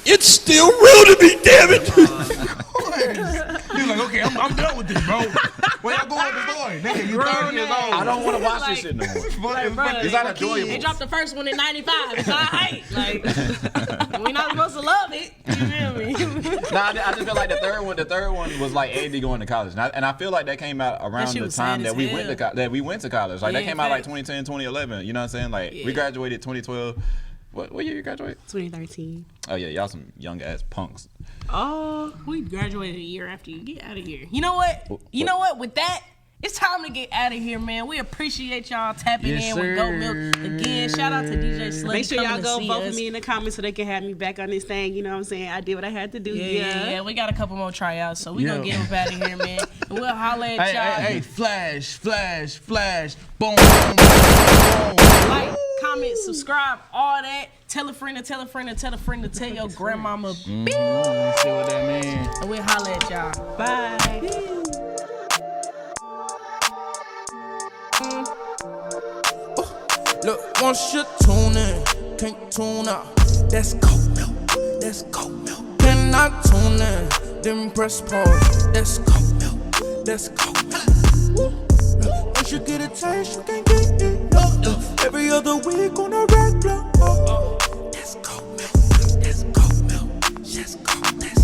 It's still real to me, damn it. He was like, okay, I'm done with this, bro. Where y'all going with the story? Nigga, you 30 years old. I don't want to watch Like- this shit no more. It's It's not enjoyable. They dropped the first one in '95. It's all right. Like we're not supposed to love it. You feel me? Nah, I just feel like the third one was like Andy going to college, and I feel like that came out around shit the was time sad that as we hell. went to college. Like that Yeah, came out like facts. 2010, 2011. You know what I'm saying? Like we graduated 2012. What year you graduated? 2013. Oh yeah, y'all some young ass punks. Oh, we graduated a year after you. Get out of here. You know what? You know what? With that, it's time to get out of here, man. We appreciate y'all tapping Yes, in with sir. GoatMiLK. Again, shout out to DJ Slutty. Make sure y'all coming to go see vote us. for me in the comments so they can have me back on this thing. You know what I'm saying? I did what I had to do. Yeah. We got a couple more tryouts, so we Yeah. gonna get them out of here, man. And we'll holler at y'all. Hey, flash, boom, boom, boom. Like, comment, subscribe, all that. Tell a friend to tell a friend to tell a friend to tell your grandmama. See what that means? And we'll holler at y'all. Bye. Look, once you tune in, can't tune out. That's GoatMiLK. That's GoatMiLK. Can I tune in, then press pause. That's GoatMiLK, that's GoatMiLk. Once you get a taste, you can't get enough. Every other week on a regular. That's GoatMiLK, that's GoatMiLk, that's GoatMiLk.